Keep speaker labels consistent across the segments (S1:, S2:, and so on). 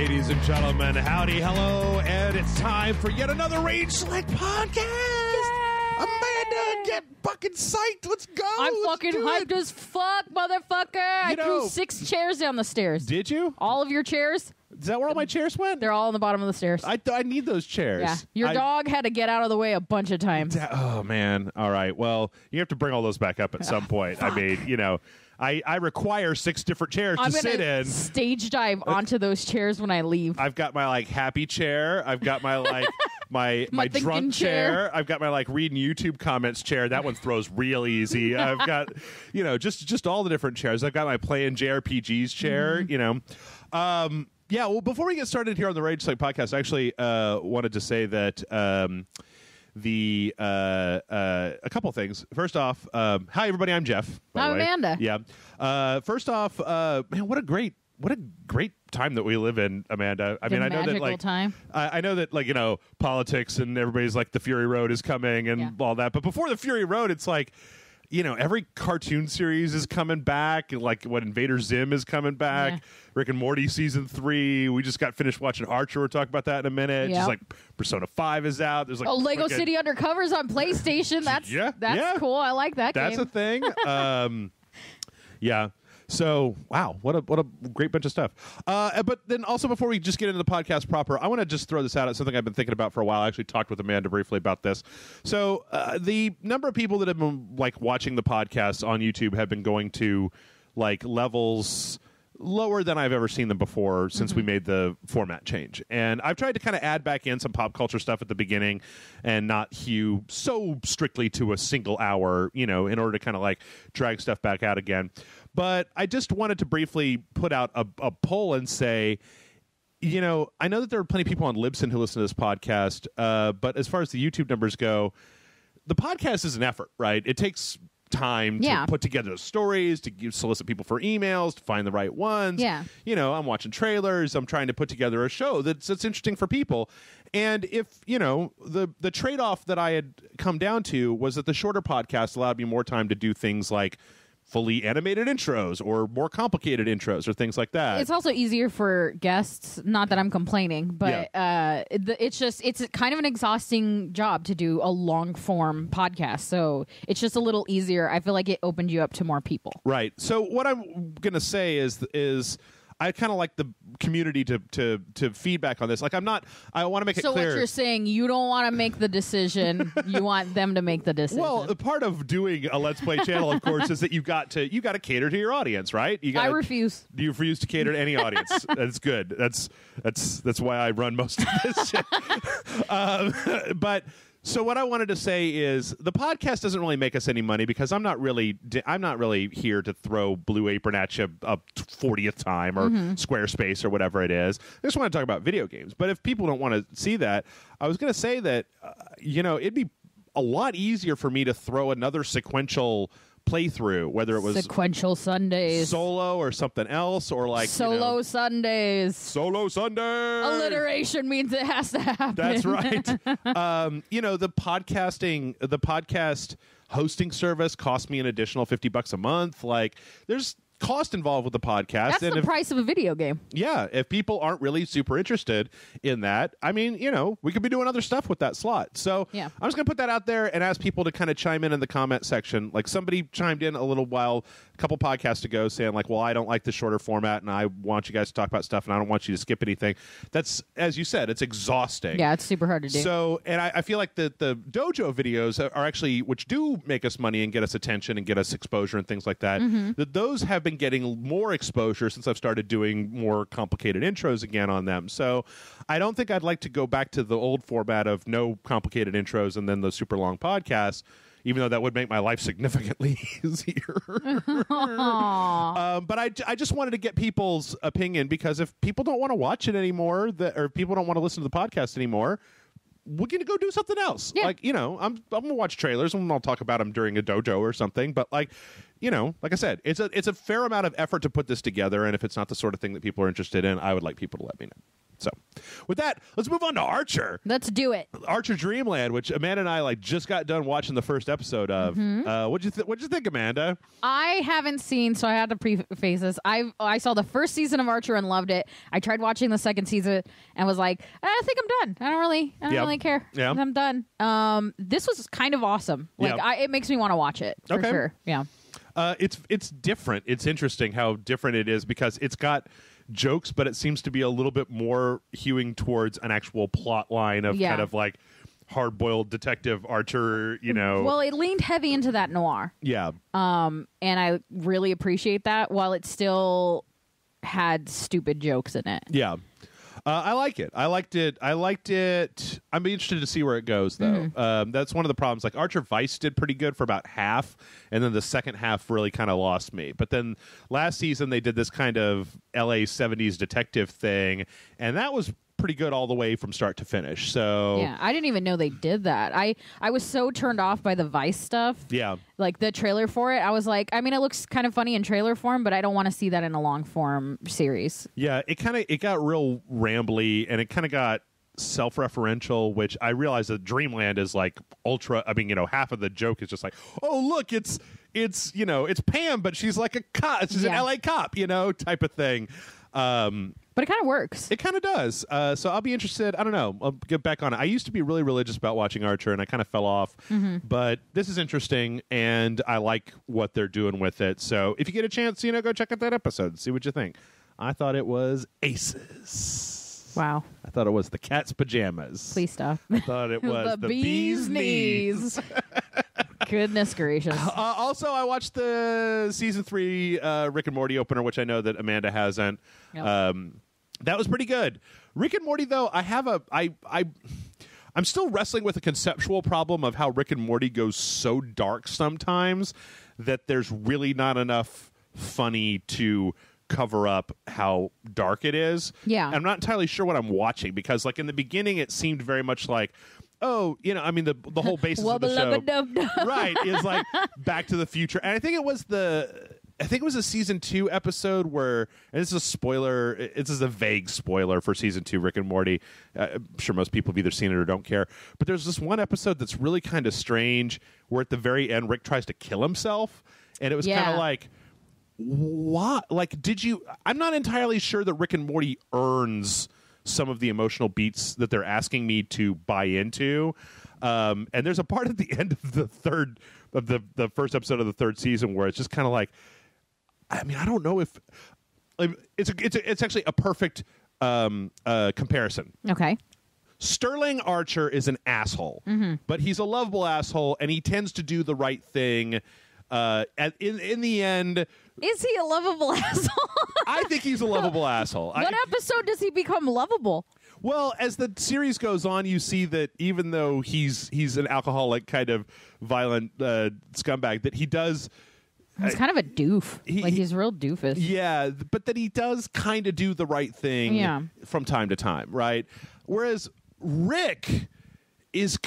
S1: ladies and gentlemen. Howdy, hello, and it's time for yet another Rage Select podcast. Yay! Amanda, get fucking psyched. Let's go.
S2: I'm fucking hyped as fuck, motherfucker. I threw 6 chairs down the stairs.
S1: Did you?
S2: All of your chairs?
S1: Is that where all my chairs went?
S2: They're all on the bottom of the stairs.
S1: I need those chairs.
S2: Yeah. Your dog had to get out of the way a bunch of times.
S1: Oh, man. All right. Well, you have to bring all those back up at some point.
S2: Fuck.
S1: I mean, you know, I require 6 different chairs to sit in.
S2: Stage dive onto those chairs when I leave.
S1: I've got my happy chair. I've got my my drunk chair. I've got my reading YouTube comments chair. That one throws real easy. I've got just all the different chairs. I've got my playing JRPGs chair. Yeah. Well, before we get started here on the Rage Select podcast, I actually wanted to say that a couple things. First off, hi everybody. I'm Jeff.
S2: I'm Amanda.
S1: Yeah. First off, man, what a great time that we live in, Amanda. I know that
S2: time.
S1: I know that politics and everybody's the Fury Road is coming and all that. But before the Fury Road, it's every cartoon series is coming back. What Invader Zim is coming back. Yeah. Rick and Morty season 3. We just got finished watching Archer. We'll talk about that in a minute.
S2: Yep.
S1: Just Persona 5 is out. There's
S2: Lego City Undercover's on PlayStation. That's cool. I like that game.
S1: That's a thing. Yeah. So, wow, what a great bunch of stuff. But then also, before we just get into the podcast proper, I want to just throw this out. It's something I've been thinking about for a while. I actually talked with Amanda briefly about this. So the number of people that have been watching the podcast on YouTube have been going to levels lower than I've ever seen them before since we made the format change. And I've tried to kind of add back in some pop culture stuff at the beginning and not hew so strictly to a single hour, in order to kind of drag stuff back out again. But I just wanted to briefly put out a poll and say, I know that there are plenty of people on Libsyn who listen to this podcast, but as far as the YouTube numbers go, the podcast is an effort, right? It takes time to put together the stories, to solicit people for emails, to find the right ones.
S2: Yeah.
S1: I'm watching trailers. I'm trying to put together a show that's interesting for people. And if, the trade-off that I had come down to was that the shorter podcast allowed me more time to do things like fully animated intros or more complicated intros or things like that.
S2: It's also easier for guests. Not that I'm complaining, but it's kind of an exhausting job to do a long form podcast. So it's just a little easier. I feel like it opened you up to more people.
S1: Right. So what I'm going to say is I kind of like the community to feedback on this. I want to make it clear.
S2: So what you're saying, you don't want to make the decision. You want them to make the decision.
S1: Well, part of doing a Let's Play channel, of course, is that you got to cater to your audience, right?
S2: I refuse.
S1: You refuse to cater to any audience. That's good. That's why I run most of this shit. But so what I wanted to say is the podcast doesn't really make us any money because I'm not really here to throw Blue Apron at you a 40th time or Squarespace or whatever it is. I just want to talk about video games. But if people don't want to see that, I was going to say that it'd be a lot easier for me to throw another sequential playthrough, whether it was
S2: sequential Sundays,
S1: solo or something else, or
S2: solo Sundays.
S1: Solo Sunday.
S2: Alliteration means it has to happen.
S1: That's right. The podcast hosting service cost me an additional $50 a month. There's cost involved with the podcast.
S2: That's the price of a video game.
S1: Yeah. If people aren't really super interested in that, we could be doing other stuff with that slot. So I'm just going to put that out there and ask people to kind of chime in the comment section. Somebody chimed in a couple podcasts ago saying well, I don't like the shorter format and I want you guys to talk about stuff and I don't want you to skip anything. That's, as you said, it's exhausting.
S2: Yeah, it's super hard to do.
S1: So, and I feel like the dojo videos are actually, which do make us money and get us attention and get us exposure and things like that, that those have been getting more exposure since I've started doing more complicated intros again on them. So I don't think I'd like to go back to the old format of no complicated intros and then the super long podcasts, even though that would make my life significantly easier. But I just wanted to get people's opinion, because if people don't want to watch it anymore, or people don't want to listen to the podcast anymore, we're going to go do something else.
S2: Yeah.
S1: I'm going to watch trailers and I'll talk about them during a dojo or something. But like I said, it's a fair amount of effort to put this together. And if it's not the sort of thing that people are interested in, I would like people to let me know. So, with that, let's move on to Archer.
S2: Let's do it.
S1: Archer Dreamland, which Amanda and I just got done watching the first episode of. What'd you think, Amanda?
S2: I haven't seen, so I had to preface this. I saw the first season of Archer and loved it. I tried watching the second season and was like, I think I'm done. I don't really care.
S1: Yeah.
S2: I'm done. This was kind of awesome. It makes me want to watch it for sure. Yeah.
S1: It's different. It's interesting how different it is because it's got jokes, but it seems to be a little bit more hewing towards an actual plot line of kind of like hard-boiled detective Archer,
S2: Well, it leaned heavy into that noir.
S1: Yeah.
S2: And I really appreciate that while it still had stupid jokes in it.
S1: Yeah. I like it. I liked it. I'm interested to see where it goes, though. That's one of the problems. Like Archer Vice did pretty good for about half, and then the second half really kind of lost me. But then last season they did this kind of LA 70s detective thing, and that was pretty good all the way from start to finish. So
S2: yeah, I didn't even know they did that. I was so turned off by the Vice stuff.
S1: Yeah,
S2: like the trailer for it. I was like, I mean, it looks kind of funny in trailer form, but I don't want to see that in a long form series.
S1: Yeah, it got real rambly, and it kind of got self-referential, which I realize that Dreamland is like ultra. I mean, half of the joke is just like, oh look, it's Pam, but she's like a cop. She's an LA cop, type of thing.
S2: But it kind of works.
S1: It kind of does. So I'll be interested. I don't know. I'll get back on it. I used to be really religious about watching Archer, and I kind of fell off. But this is interesting, and I like what they're doing with it. So if you get a chance, go check out that episode and see what you think. I thought it was aces.
S2: Wow.
S1: I thought it was the cat's pajamas.
S2: Please stop.
S1: I thought it was the bee's knees.
S2: Goodness gracious.
S1: Also, I watched the season 3 Rick and Morty opener, which I know that Amanda hasn't. Yep. That was pretty good. Rick and Morty, though, I'm still wrestling with a conceptual problem of how Rick and Morty goes so dark sometimes that there's really not enough funny to cover up how dark it is.
S2: Yeah.
S1: I'm not entirely sure what I'm watching because, like, in the beginning, it seemed very much like, the whole basis of the show, right, is like Back to the Future, and I think it was a season 2 episode where, and this is a spoiler, this is a vague spoiler for season 2 Rick and Morty. I'm sure most people have either seen it or don't care, but there's this one episode that's really kind of strange where at the very end Rick tries to kill himself, and it was kind of like, what? Like, I'm not entirely sure that Rick and Morty earns some of the emotional beats that they're asking me to buy into. And there's a part at the end of the first episode of the third season where it's just kind of like, I mean, I don't know if it's actually a perfect comparison.
S2: Okay.
S1: Sterling Archer is an asshole, but he's a lovable asshole, and he tends to do the right thing. In the end,
S2: is he a lovable asshole?
S1: I think he's a lovable asshole.
S2: What episode does he become lovable?
S1: Well, as the series goes on, you see that even though he's an alcoholic, kind of violent scumbag, that he does.
S2: He's kind of a doof. He's a real doofus.
S1: Yeah, but that he does kind of do the right thing from time to time, right? Whereas Rick is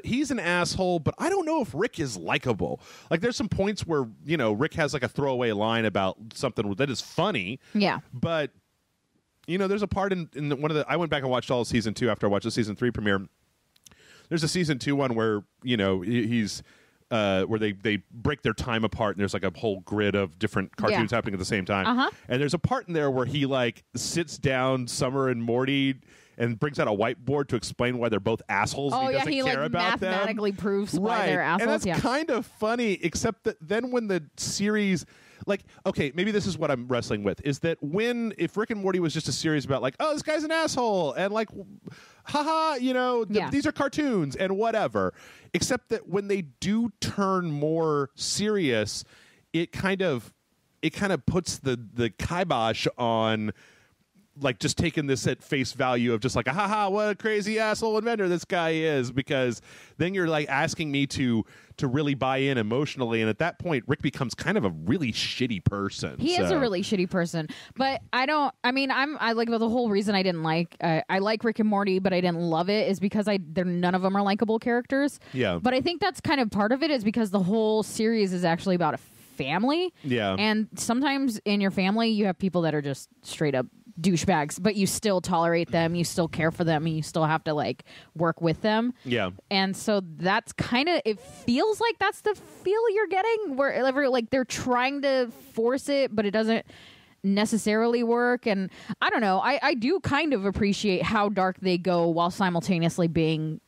S1: he's an asshole, but I don't know if Rick is likable. Like, there's some points where, Rick has like a throwaway line about something that is funny.
S2: Yeah.
S1: But, there's a part in one of the, I went back and watched all of season 2 after I watched the season 3 premiere. There's a season 2 one where, he's, where they break their time apart and there's like a whole grid of different cartoons happening at the same time. And there's a part in there where he like sits down Summer and Morty and brings out a whiteboard to explain why they're both assholes.
S2: Oh,
S1: and he doesn't
S2: he
S1: care about
S2: mathematically proves why they're assholes.
S1: And that's kind of funny, except that then when the series, like, okay, maybe this is what I'm wrestling with, is that if Rick and Morty was just a series about like, oh, this guy's an asshole, and like, haha, these are cartoons and whatever, except that when they do turn more serious, it kind of puts the kibosh on, like, just taking this at face value of just like, haha, what a crazy asshole inventor this guy is, because then you're like asking me to really buy in emotionally, and at that point Rick becomes kind of a really shitty person.
S2: He is a really shitty person, but I like, the whole reason I didn't like I like Rick and Morty, but I didn't love it is because none of them are likable characters.
S1: Yeah.
S2: But I think that's kind of part of it, is because the whole series is actually about a family.
S1: Yeah.
S2: And sometimes in your family you have people that are just straight up douchebags, but you still tolerate them, you still care for them, and you still have to like work with them.
S1: Yeah.
S2: And so that's kind of, it feels like that's the feel you're getting, where like they're trying to force it, but it doesn't necessarily work. And I don't know, I do kind of appreciate how dark they go while simultaneously being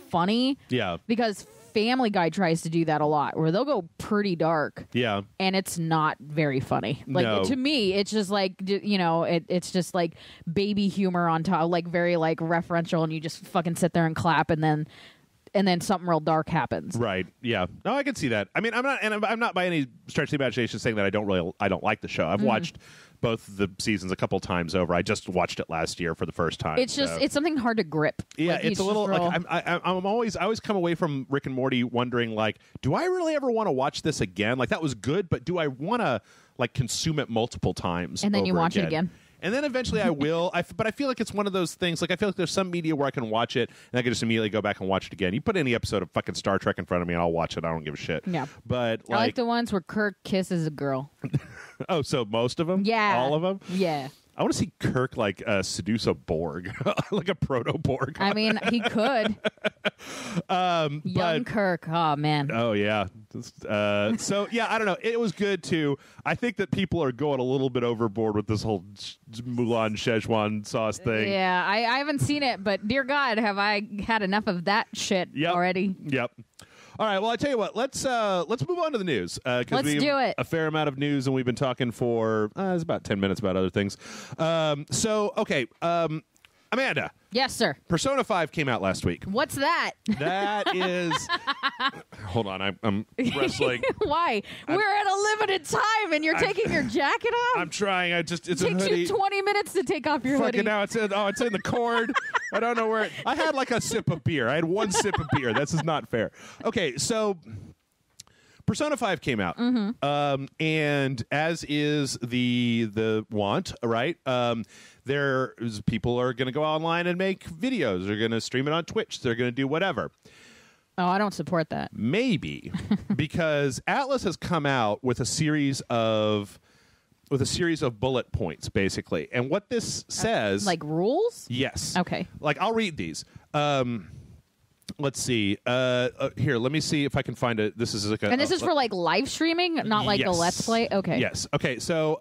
S2: funny.
S1: Yeah.
S2: Because Family Guy tries to do that a lot, where they'll go pretty dark.
S1: Yeah.
S2: And it's not very funny. Like,
S1: No.
S2: to me, it's just like, it's just like baby humor on top, like very like referential, and you just fucking sit there and clap, and then something real dark happens.
S1: Right. Yeah. No, I can see that. I mean, I'm not by any stretch of the imagination saying that I don't like the show. I've watched both the seasons a couple times over. I just watched it last year for the first time.
S2: It's just it's something hard to grip.
S1: Yeah,
S2: like,
S1: it's a little.
S2: real...
S1: Like, I always come away from Rick and Morty wondering, like, do I really ever want to watch this again? Like, that was good, but do I want to like consume it multiple times?
S2: And then you watch it again.
S1: And then eventually I will. But I feel like it's one of those things. Like, I feel like there's some media where I can watch it and I can just immediately go back and watch it again. You put any episode of fucking Star Trek in front of me and I'll watch it. I don't give a shit.
S2: Yeah.
S1: But
S2: I like the ones where Kirk kisses a girl.
S1: Oh, so most of them?
S2: Yeah.
S1: All of them?
S2: Yeah.
S1: I want to see Kirk like seduce a Borg, like a proto Borg.
S2: I mean, he could. Young Kirk. Oh man.
S1: Oh yeah. So yeah, I don't know. It was good too. I think that people are going a little bit overboard with this whole Mulan Szechuan sauce thing.
S2: Yeah, I haven't seen it, but dear God, have I had enough of that shit already?
S1: Yep. All right. Well, I tell you what. Let's move on to the news.
S2: Let's
S1: we have
S2: do it.
S1: A fair amount of news, and we've been talking for it's about 10 minutes about other things. Okay. Amanda.
S2: Yes, sir.
S1: Persona 5 came out last week.
S2: What's that?
S1: That is. Hold on, I'm wrestling.
S2: Why? We're at a limited time, and you're taking your jacket off.
S1: I'm trying. It's
S2: It
S1: a
S2: takes
S1: hoodie.
S2: you 20 minutes to take off your hoodie.
S1: Fucking now it's in the cord. I don't know where. I had like a sip of beer. I had one sip of beer. This is not fair. Okay, so Persona 5 came out, and as is the want, right? People are going to go online and make videos. They're going to stream it on Twitch. They're going to do whatever.
S2: Oh, I don't support that.
S1: Maybe because Atlus has come out with a series of bullet points, basically. And what this says,
S2: like rules?
S1: Yes.
S2: Okay.
S1: Like, I'll read these. Let's see. Here, let me see if I can find it. This is like
S2: and this is for like live streaming, not like
S1: yes.
S2: a Let's Play. Okay.
S1: Yes. Okay. So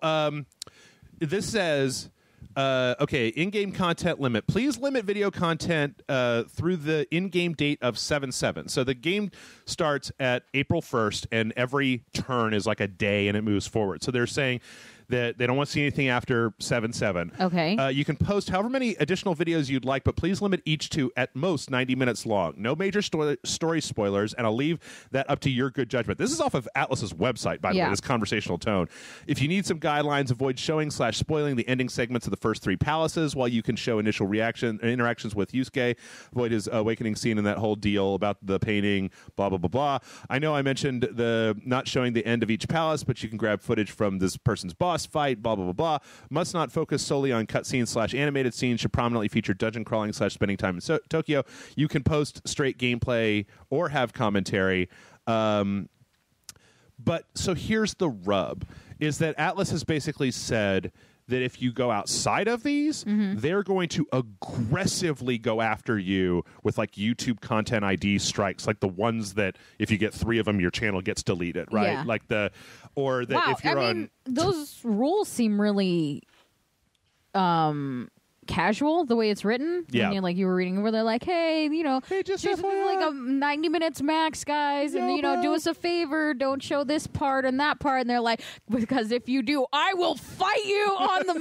S1: this says. Okay, in-game content limit. Please limit video content through the in-game date of 7/7. So the game starts at April 1st, and every turn is like a day, and it moves forward. So they're saying that they don't want to see anything after 7/7.
S2: Okay.
S1: You can post however many additional videos you'd like, but please limit each to at most 90 minutes long. No major story spoilers, and I'll leave that up to your good judgment. This is off of Atlus's website, by the way, this conversational tone. If you need some guidelines, avoid showing/spoiling the ending segments of the first 3 palaces, while you can show initial interactions with Yusuke. Avoid his awakening scene and that whole deal about the painting, blah, blah, blah, blah. I know I mentioned the not showing the end of each palace, but you can grab footage from this person's boss fight, blah, blah, blah, blah. Must not focus solely on cutscenes/animated scenes. Should prominently feature dungeon crawling/spending time in Tokyo. You can post straight gameplay or have commentary. But so here's the rub, is that Atlus has basically said that if you go outside of these, they're going to aggressively go after you with like YouTube content ID strikes, like the ones that if you get 3 of them, your channel gets deleted, right?
S2: Yeah.
S1: Like or that
S2: wow,
S1: if you're on
S2: those rules seem really casual the way it's written.
S1: Yeah.
S2: And you were reading where they're like, hey,
S1: just
S2: like a 90 minutes max, guys, and do us a favor, don't show this part and that part. And they're like, because if you do, I will fight you on the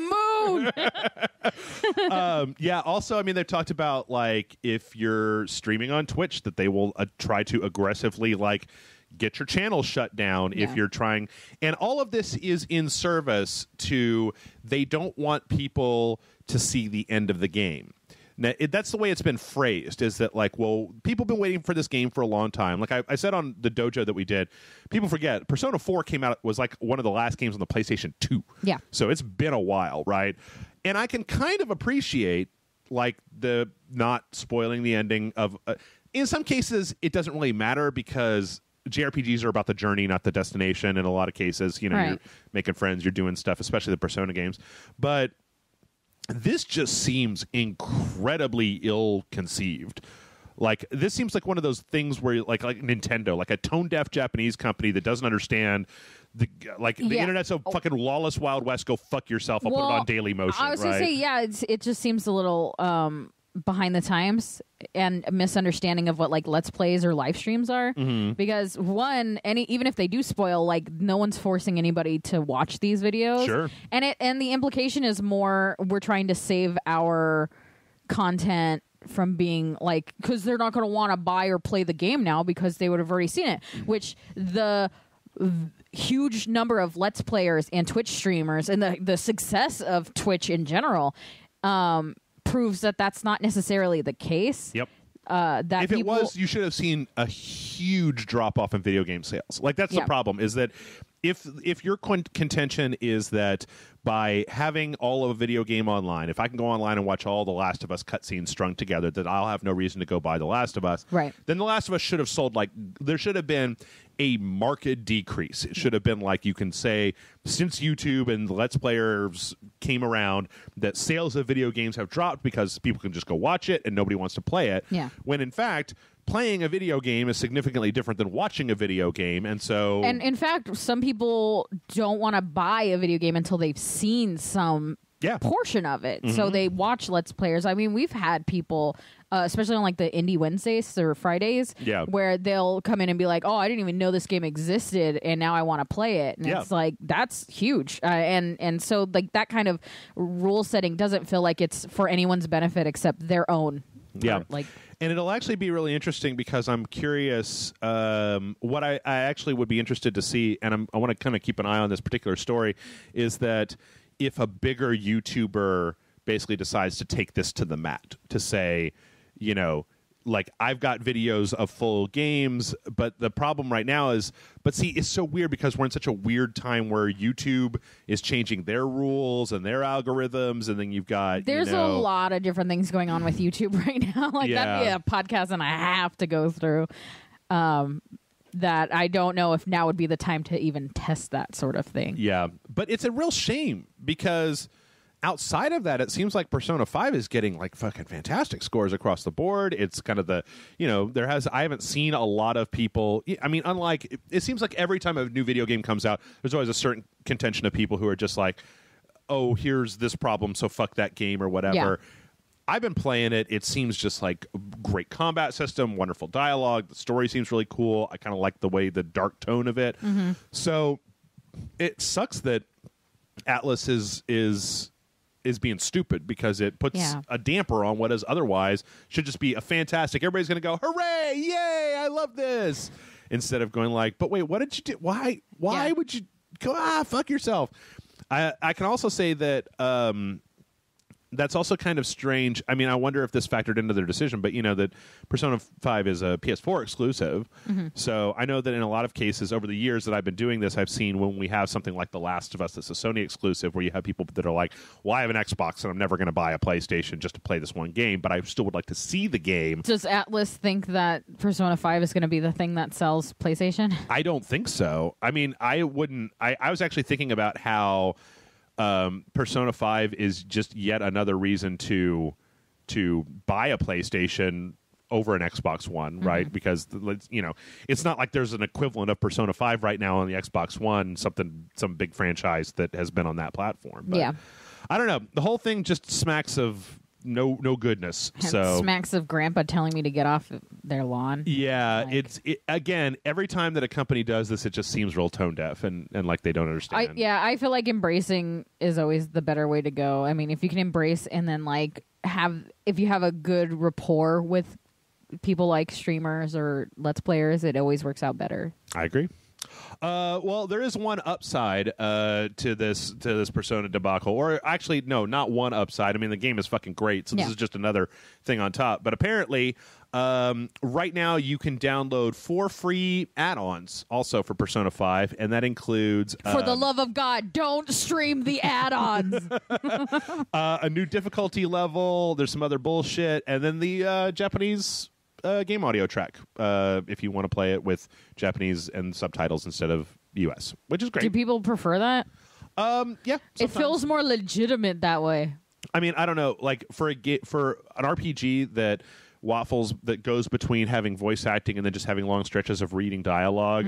S2: moon.
S1: Yeah. Also, I mean, they've talked about like if you're streaming on Twitch, that they will try to aggressively get your channel shut down if you're trying. And all of this is in service to, they don't want people to see the end of the game. Now, that's the way it's been phrased, is that people have been waiting for this game for a long time. Like I said on the dojo that we did, people forget Persona 4 came out, was like one of the last games on the PlayStation 2.
S2: Yeah.
S1: So it's been a while, right? And I can kind of appreciate the not spoiling the ending of in some cases it doesn't really matter because JRPGs are about the journey, not the destination. In a lot of cases, you're making friends, you're doing stuff, especially the Persona games. But this just seems incredibly ill-conceived. Like, this seems like one of those things where, like Nintendo, like a tone-deaf Japanese company that doesn't understand the internet's a fucking lawless Wild West. Go fuck yourself. I'll put it on Daily Motion.
S2: I was gonna say, it just seems a little behind the times and a misunderstanding of what like Let's Plays or live streams are. Because one, even if they do spoil, like no one's forcing anybody to watch these videos.
S1: Sure.
S2: And the implication is more we're trying to save our content from being like, because they're not going to want to buy or play the game now because they would have already seen it, which the huge number of Let's Players and Twitch streamers and the success of Twitch in general proves that that's not necessarily the case.
S1: Yep.
S2: That
S1: if it was, you should have seen a huge drop-off in video game sales. Like, that's the problem, is that if your contention is that by having all of a video game online, if I can go online and watch all the Last of Us cutscenes strung together, that I'll have no reason to go buy The Last of Us,
S2: right?
S1: Then The Last of Us should have sold, like, there should have been a marked decrease. It should have been like, you can say, since YouTube and the Let's Players came around, that sales of video games have dropped because people can just go watch it and nobody wants to play it.
S2: Yeah.
S1: When in fact, playing a video game is significantly different than watching a video game. And so,
S2: and in fact, some people don't want to buy a video game until they've seen some portion of it. So they watch Let's Players. I mean, we've had people, especially on like the Indie Wednesdays or Fridays, where they'll come in and be like, oh, I didn't even know this game existed and now I want to play it. And it's like, that's huge. And so like that kind of rule setting doesn't feel like it's for anyone's benefit except their own.
S1: Yeah.
S2: Like,
S1: and it'll actually be really interesting because I'm curious what I actually would be interested to see, and I want to kind of keep an eye on this particular story, is that if a bigger YouTuber basically decides to take this to the mat, to say, you know, like, I've got videos of full games, but the problem right now is, but see, it's so weird because we're in such a weird time where YouTube is changing their rules and their algorithms, and then you've got,
S2: there's a lot of different things going on with YouTube right now. Like, that'd be a podcast and I have to go through. That I don't know if now would be the time to even test that sort of thing. Yeah,
S1: but it's a real shame because outside of that, it seems like Persona 5 is getting like fucking fantastic scores across the board. It's kind of the, you know, I haven't seen a lot of people. I mean, unlike, it seems like every time a new video game comes out, there's always a certain contention of people who are just like, oh, here's this problem, so fuck that game or whatever. Yeah. I've been playing it. It seems just like a great combat system, wonderful dialogue. The story seems really cool. I kind of like the way, the dark tone of it. So it sucks that Atlus is being stupid because it puts a damper on what is otherwise should just be a fantastic. Everybody's going to go, hooray, yay, I love this. Instead of going like, but wait, what did you do? Why would you go, fuck yourself? I can also say that that's also kind of strange. I mean, I wonder if this factored into their decision, but you know that Persona 5 is a PS4 exclusive. So I know that in a lot of cases over the years that I've been doing this, I've seen when we have something like The Last of Us that's a Sony exclusive, where you have people that are like, well, I have an Xbox and I'm never going to buy a PlayStation just to play this one game, but I still would like to see the game.
S2: Does Atlus think that Persona 5 is going to be the thing that sells PlayStation?
S1: I don't think so. I mean, I wouldn't. I was actually thinking about how Persona 5 is just yet another reason to buy a PlayStation over an Xbox One, right? Because, you know, it's not like there's an equivalent of Persona 5 right now on the Xbox One, some big franchise that has been on that platform. But I don't know. The whole thing just smacks of no goodness. So
S2: smacks of grandpa telling me to get off their lawn.
S1: Yeah, like, again, every time that a company does this, it just seems real tone deaf and like they don't understand.
S2: I feel like embracing is always the better way to go. I mean, if you can embrace and then like if you have a good rapport with people like streamers or Let's Players, it always works out better.
S1: I agree. Well, there is one upside to this Persona debacle, or actually, no, not one upside. I mean, the game is fucking great, so this is just another thing on top. But apparently, right now you can download 4 free add-ons also for Persona 5, and that includes
S2: for the love of God, don't stream the add-ons.
S1: A new difficulty level. There's some other bullshit, and then the Japanese game audio track if you want to play it with Japanese and subtitles instead of US, which is great.
S2: Do people prefer that?
S1: Yeah, sometimes.
S2: It feels more legitimate that way.
S1: I mean, I don't know. Like for an RPG that waffles that goes between having voice acting and then just having long stretches of reading dialogue.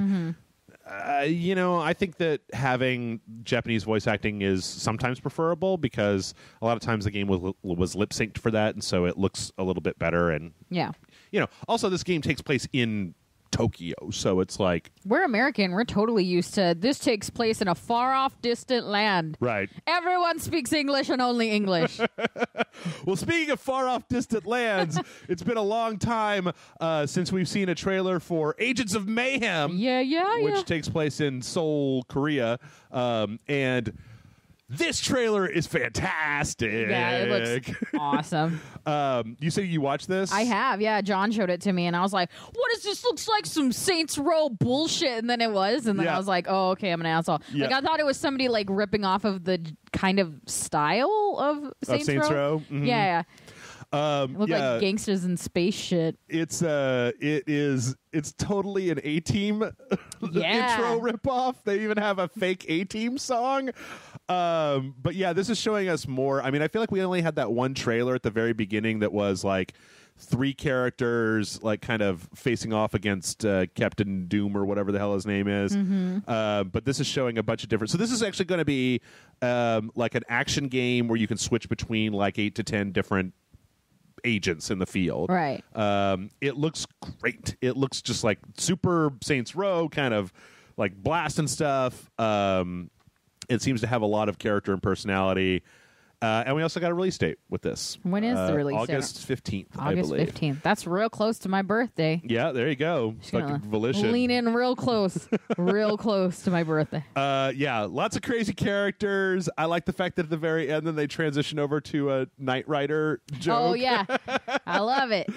S1: I think that having Japanese voice acting is sometimes preferable because a lot of times the game was lip synced for that, and so it looks a little bit better. And also this game takes place in Tokyo, so it's like
S2: we're American. We're totally used to this. Takes place in a far off, distant land.
S1: Right.
S2: Everyone speaks English and only English.
S1: Well, speaking of far off, distant lands, it's been a long time since we've seen a trailer for Agents of Mayhem. Which takes place in Seoul, Korea, and this trailer is fantastic.
S2: Yeah, it looks awesome.
S1: You say you watched this?
S2: I have, yeah. John showed it to me, and I was like, what is this? Looks like some Saints Row bullshit. And then it was, and then I was like, oh, okay, I'm an asshole.
S1: Yeah.
S2: Like, I thought it was somebody, like, ripping off of the kind of style of Saints Row.
S1: Mm-hmm.
S2: Yeah. Look like gangsters in space shit.
S1: It's totally an A-Team intro ripoff. They even have a fake A-Team song. But yeah, this is showing us more. I mean, I feel like we only had that one trailer at the very beginning that was like 3 characters like kind of facing off against Captain Doom or whatever the hell his name is. But this is showing a bunch of different. So this is actually going to be like an action game where you can switch between like 8 to 10 different agents in the field.
S2: Right.
S1: It looks great. It looks just like super Saints Row, kind of like blast and stuff. It seems to have a lot of character and personality. And we also got a release date with this.
S2: When is the release date?
S1: August 15th,
S2: August 15th. That's real close to my birthday.
S1: Yeah, there you go. Fucking Volition.
S2: Lean in real close. Real close to my birthday.
S1: Yeah, lots of crazy characters. I like the fact that at the very end then they transition over to a Knight Rider joke.
S2: Oh, yeah. I love it.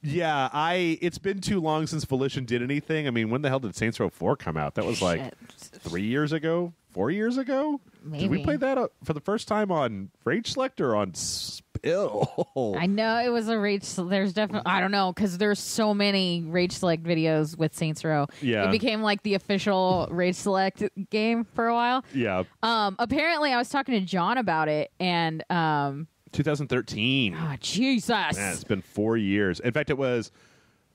S1: It's been too long since Volition did anything. I mean, when the hell did Saints Row 4 come out? That was like 3 years ago? 4 years ago?
S2: Maybe.
S1: Did we play that for the first time on Rage Select or on Spill?
S2: I know it was a Rage. There's definitely, I don't know, because there's so many Rage Select videos with Saints Row.
S1: Yeah.
S2: It became like the official Rage Select game for a while.
S1: Yeah.
S2: Apparently, I was talking to John about it, and
S1: 2013.
S2: oh, Jesus.
S1: Man, it's been 4 years. In fact, it was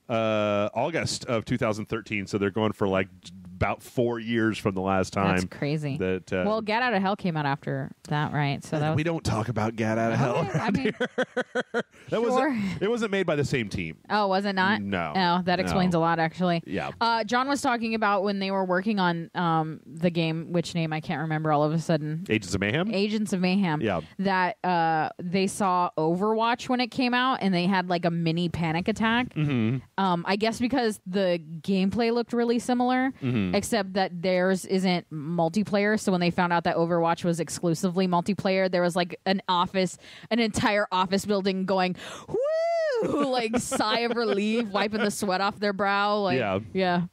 S1: August of 2013, so they're going for like about 4 years from the last time.
S2: That's crazy.
S1: That
S2: well, Get Out of Hell came out after that, right? So that was,
S1: we don't talk about Get Out of Hell around here. It wasn't made by the same team.
S2: Oh, was it not?
S1: No.
S2: Oh, that explains a lot, actually.
S1: Yeah.
S2: John was talking about when they were working on the game, which name I can't remember all of a sudden.
S1: Agents of Mayhem?
S2: Agents of Mayhem.
S1: Yeah.
S2: That they saw Overwatch when it came out, and they had like a mini panic attack. I guess because the gameplay looked really similar, except that theirs isn't multiplayer. So when they found out that Overwatch was exclusively multiplayer, there was like an entire office building going, woo! Like sigh of relief, wiping the sweat off their brow. Like, yeah.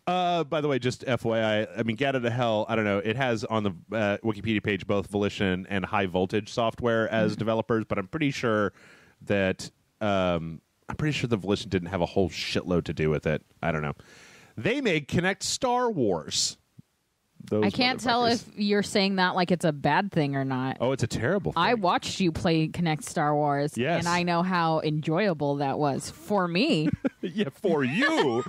S1: By the way, just FYI, I mean, Get Out of Hell, I don't know, it has on the Wikipedia page both Volition and High Voltage Software as developers, but I'm pretty sure that the Volition didn't have a whole shitload to do with it. I don't know. They made Kinect Star Wars.
S2: I can't tell if you're saying that like it's a bad thing or not.
S1: Oh, it's a terrible thing.
S2: I watched you play Kinect Star Wars, and I know how enjoyable that was for me.
S1: Yeah, for you.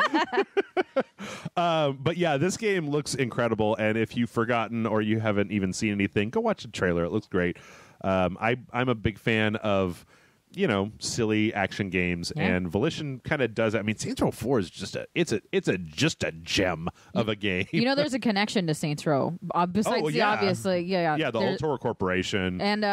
S1: But yeah, this game looks incredible, and if you've forgotten or you haven't even seen anything, go watch the trailer. It looks great. I'm a big fan of silly action games, and Volition kind of does that. I mean, Saints Row 4 is just a gem of a game.
S2: There's a connection to Saints Row besides the obviously,
S1: the Old Toro Corporation,
S2: and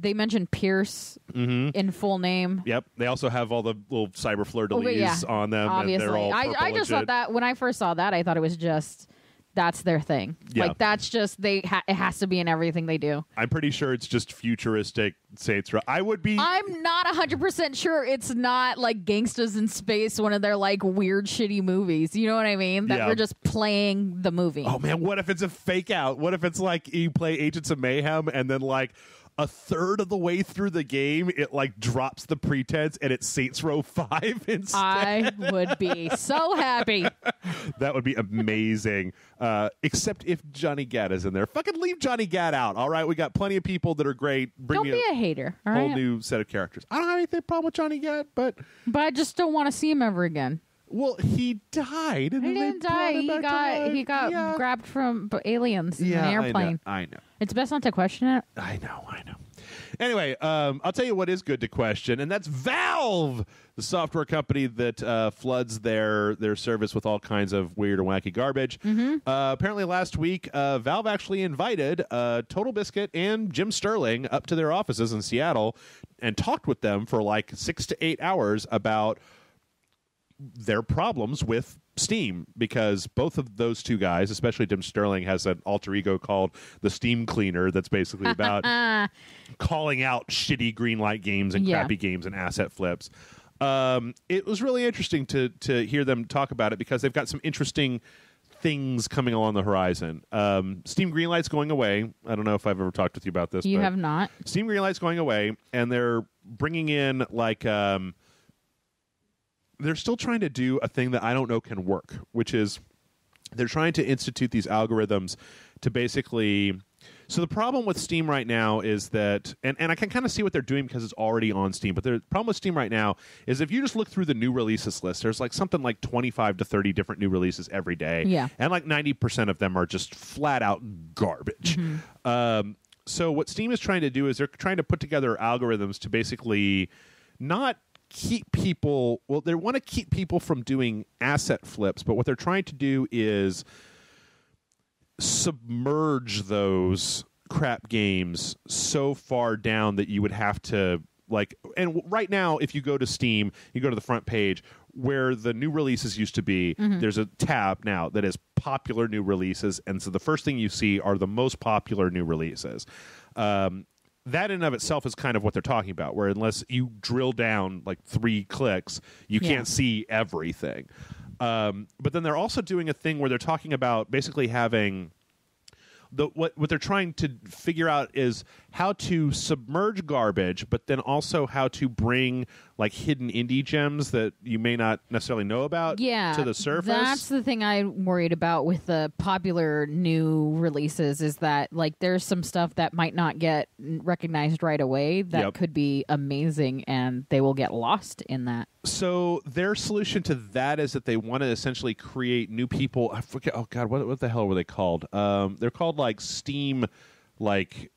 S2: they mentioned Pierce in full name.
S1: Yep, they also have all the little cyber fleur-de-lis on them.
S2: Obviously,
S1: and they're all
S2: I just thought that when I first saw that, I thought it was just. That's their thing.
S1: Yeah.
S2: Like, that's just, it has to be in everything they do.
S1: I'm pretty sure it's just futuristic Saints Row. I'm
S2: not 100% sure it's not, like, Gangsters in Space, one of their, like, weird, shitty movies. You know what I mean? That we're just playing the movie.
S1: Oh, man, what if it's a fake out? What if it's, like, you play Agents of Mayhem and then, like, a third of the way through the game, it like drops the pretense and it's Saints Row 5 instead.
S2: I would be so happy.
S1: That would be amazing. Except if Johnny Gat is in there. Fucking leave Johnny Gat out. All right, we got plenty of people that are great.
S2: Don't be a hater. All
S1: whole
S2: right?
S1: new set of characters. I don't have anything problem with Johnny Gat, but
S2: I just don't want to see him ever again.
S1: well, he died. And
S2: He
S1: then
S2: didn't
S1: they brought
S2: die.
S1: him back to
S2: He got
S1: life.
S2: grabbed from aliens in an airplane.
S1: I know.
S2: It's best not to question it.
S1: I know. Anyway, I'll tell you what is good to question, and that's Valve, the software company that floods their service with all kinds of weird and wacky garbage. Apparently last week, Valve actually invited Total Biscuit and Jim Sterling up to their offices in Seattle and talked with them for like 6 to 8 hours about their problems with Steam, because both of those two guys, especially Jim Sterling, has an alter ego called the Steam Cleaner that's basically about calling out shitty Greenlight games and crappy games and asset flips. It was really interesting to hear them talk about it because they've got some interesting things coming along the horizon. Steam Greenlight's going away. I don't know if I've ever talked with you about this.
S2: You have not.
S1: Steam Greenlight's going away, and they're bringing in like they're still trying to do a thing that I don't know can work, which is they're trying to institute these algorithms to basically... So the problem with Steam right now is that, and I can kind of see what they're doing because it's already on Steam, but the problem with Steam right now is if you just look through the new releases list, there's like something like 25 to 30 different new releases every day.
S2: Yeah.
S1: And like 90% of them are just flat out garbage. So what Steam is trying to do is they're trying to put together algorithms to basically not keep people, well, they want to keep people from doing asset flips, but what they're trying to do is submerge those crap games so far down that you would have to like, and right now if you go to Steam, you go to the front page where the new releases used to be, there's a tab now that is popular new releases, and so the first thing you see are the most popular new releases. That in and of itself is kind of what they're talking about, where unless you drill down like 3 clicks, you can't see everything. But then they're also doing a thing where they're talking about basically having what they're trying to figure out is how to submerge garbage, but then also how to bring like hidden indie gems that you may not necessarily know about to the surface.
S2: That's the thing I'm worried about with the popular new releases is that like there's some stuff that might not get recognized right away that could be amazing, and they will get lost in that.
S1: So their solution to that is that they want to essentially create new people. I forget. Oh God, what the hell were they called? They're called like Steam, like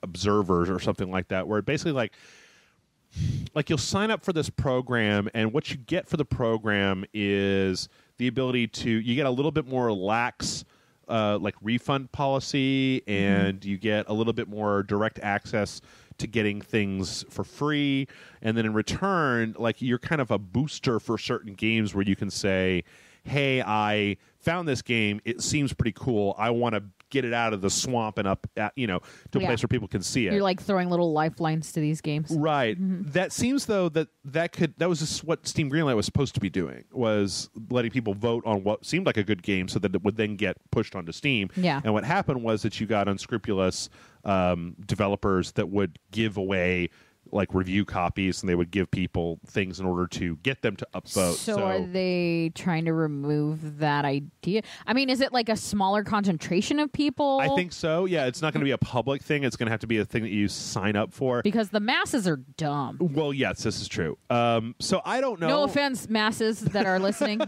S1: observers or something like that. Where basically like you'll sign up for this program, and what you get for the program is the ability to you get a little bit more lax like refund policy, and you get a little bit more direct access to getting things for free, and then in return, like you're kind of a booster for certain games where you can say, hey, I found this game, it seems pretty cool, I want to get it out of the swamp and up at, to a place where people can see it.
S2: You're like throwing little lifelines to these games.
S1: Right. That seems though that was just what Steam Greenlight was supposed to be doing, was letting people vote on what seemed like a good game so that it would then get pushed onto Steam.
S2: Yeah.
S1: And what happened was that you got unscrupulous developers that would give away like review copies, and they would give people things in order to get them to upvote.
S2: So are they trying to remove that idea? I mean, is it like a smaller concentration of people?
S1: I think so. Yeah, it's not going to be a public thing. It's going to have to be a thing that you sign up for.
S2: Because the masses are dumb.
S1: Well, yes, this is true. So I don't know.
S2: No offense, masses that are listening.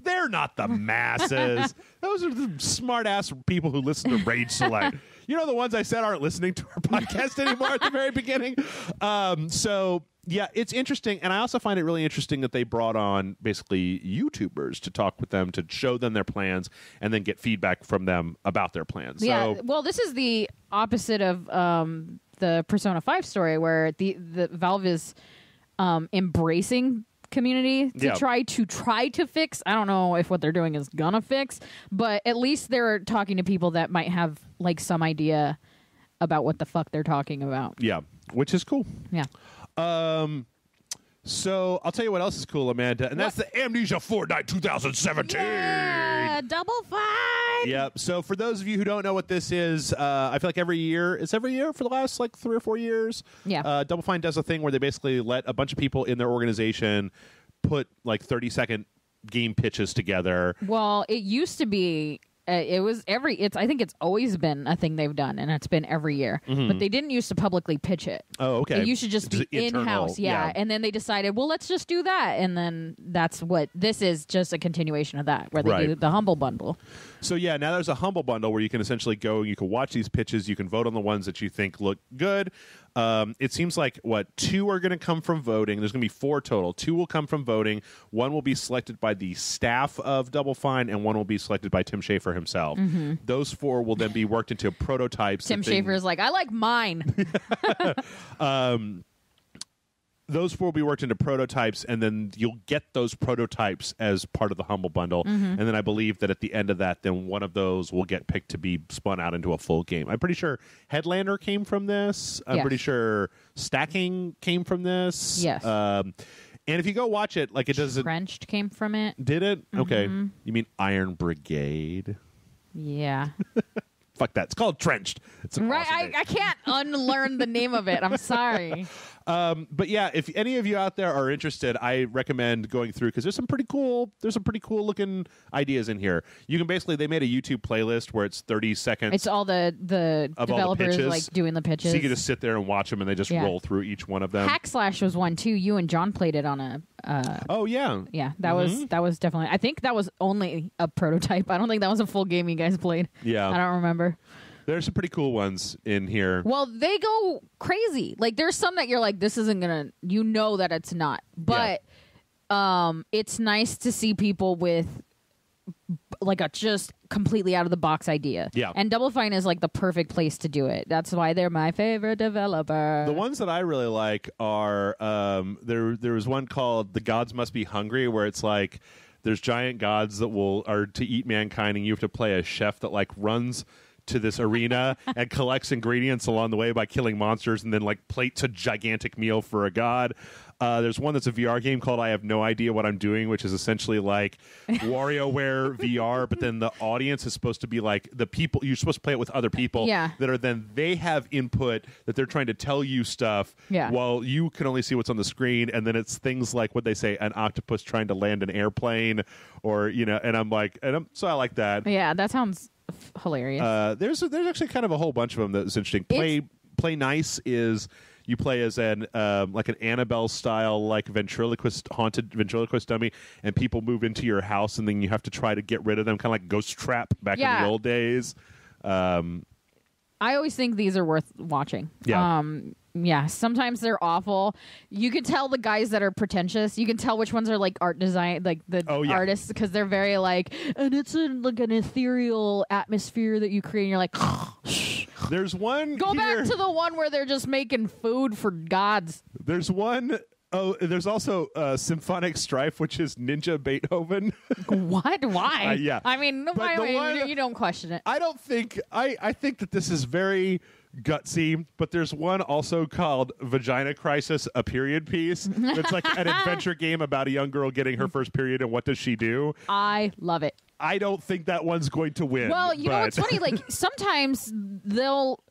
S1: They're not the masses. Those are the smart-ass people who listen to Rage Select. You know, the ones I said aren't listening to our podcast anymore at the very beginning. So, yeah, it's interesting. And I also find it really interesting that they brought on basically YouTubers to talk with them, to show them their plans, and then get feedback from them about their plans.
S2: Yeah,
S1: so,
S2: well, this is the opposite of the Persona 5 story, where the Valve is embracing community to try to fix. I don't know if what they're doing is gonna fix, but at least they're talking to people that might have like some idea about what the fuck they're talking about.
S1: Yeah, which is cool.
S2: Yeah.
S1: So I'll tell you what else is cool, Amanda, and that's the Amnesia Fortnite 2017.
S2: Yeah, Double Fine.
S1: Yep. So for those of you who don't know what this is, I feel like every year for the last like 3 or 4 years.
S2: Yeah.
S1: Double Fine does a thing where they basically let a bunch of people in their organization put like 30-second game pitches together.
S2: Well, it used to be. It was I think it's always been a thing they've done, and it's been every year.
S1: Mm-hmm.
S2: But they didn't used to publicly pitch it.
S1: Oh, okay.
S2: It used to just be in-house, yeah. And then they decided, well, let's just do that, and then that's what this is. Just a continuation of that, where they do the Humble Bundle.
S1: So yeah, now there's a Humble Bundle where you can essentially go, you can watch these pitches, you can vote on the ones that you think look good. It seems like 2 are going to come from voting. There's going to be 4 total. 2 will come from voting. 1 will be selected by the staff of Double Fine, and 1 will be selected by Tim Schafer himself.
S2: Mm-hmm.
S1: Those 4 will then be worked into prototypes.
S2: Tim Schafer is like, I like mine.
S1: Those 4 will be worked into prototypes, and then you'll get those prototypes as part of the Humble Bundle.
S2: Mm-hmm.
S1: And then I believe that at the end of that, then one of those will get picked to be spun out into a full game. I'm pretty sure Headlander came from this. I'm pretty sure Stacking came from this.
S2: Yes.
S1: And if you go watch it, like it doesn't...
S2: Trenched came from it.
S1: Did it?
S2: Mm-hmm.
S1: Okay. You mean Iron Brigade?
S2: Yeah.
S1: Fuck that. It's called Trenched. It's an
S2: Right.
S1: awesome name.
S2: I can't unlearn the name of it. I'm sorry.
S1: But yeah, if any of you out there are interested, I recommend going through because there's some pretty cool looking ideas in here. You can basically, they made a YouTube playlist where it's 30 seconds.
S2: It's all the developers like doing the pitches.
S1: So you can just sit there and watch them, and they just roll through each one of them.
S2: Hackslash was one too. You and John played it on a.
S1: Oh yeah,
S2: yeah. That was definitely. I think that was only a prototype. I don't think that was a full game you guys played.
S1: Yeah,
S2: I don't remember.
S1: There's some pretty cool ones in here.
S2: Well, they go crazy. Like there's some that you're like, this isn't gonna. You know that it's not. But it's nice to see people with like a just completely out of the box idea.
S1: Yeah.
S2: And Double Fine is like the perfect place to do it. That's why they're my favorite developer.
S1: The ones that I really like are there was one called The Gods Must Be Hungry, where it's like there's giant gods that are to eat mankind, and you have to play a chef that like runs to this arena and collects ingredients along the way by killing monsters, and then like plates a gigantic meal for a god. There's one that's a VR game called I Have No Idea What I'm Doing, which is essentially like WarioWare VR, but then the audience is supposed to be like the people. You're supposed to play it with other people that are then they have input that they're trying to tell you stuff while you can only see what's on the screen. And then it's things like what they say, an octopus trying to land an airplane, or so I like that.
S2: Yeah, that sounds hilarious.
S1: There's actually kind of a whole bunch of them that's interesting. Play Nice is you play as an like an Annabelle style like haunted ventriloquist dummy, and people move into your house, and then you have to try to get rid of them, kind of like Ghost Trap back in the old days. I
S2: always think these are worth watching. Yeah, sometimes they're awful. You can tell the guys that are pretentious. You can tell which ones are like art design, like the artists, because they're very like, and it's like an ethereal atmosphere that you create. And you're like,
S1: there's one.
S2: Go back to the one where they're just making food for gods.
S1: There's one. Oh, there's also Symphonic Strife, which is Ninja Beethoven.
S2: What? Why?
S1: Yeah.
S2: I mean, you don't question it.
S1: I don't think. I think that this is very gutsy, but there's one also called Vagina Crisis, a period piece. It's like an adventure game about a young girl getting her first period and what does she do.
S2: I love it.
S1: I don't think that one's going to win.
S2: Well, you know what's funny? Like sometimes they'll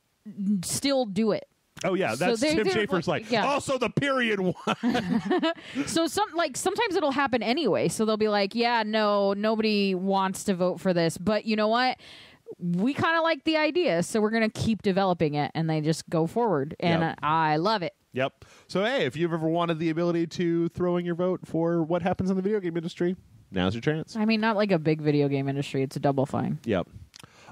S2: still do it.
S1: Oh yeah, that's Tim Schafer's like also the period one.
S2: So sometimes it'll happen anyway. So they'll be like, yeah, no, nobody wants to vote for this, but you know what? We kind of like the idea, so we're going to keep developing it, and they just go forward, and I love it.
S1: Yep. So, hey, if you've ever wanted the ability to throw in your vote for what happens in the video game industry, now's your chance.
S2: I mean, not like a big video game industry. It's a Double Fine.
S1: Yep.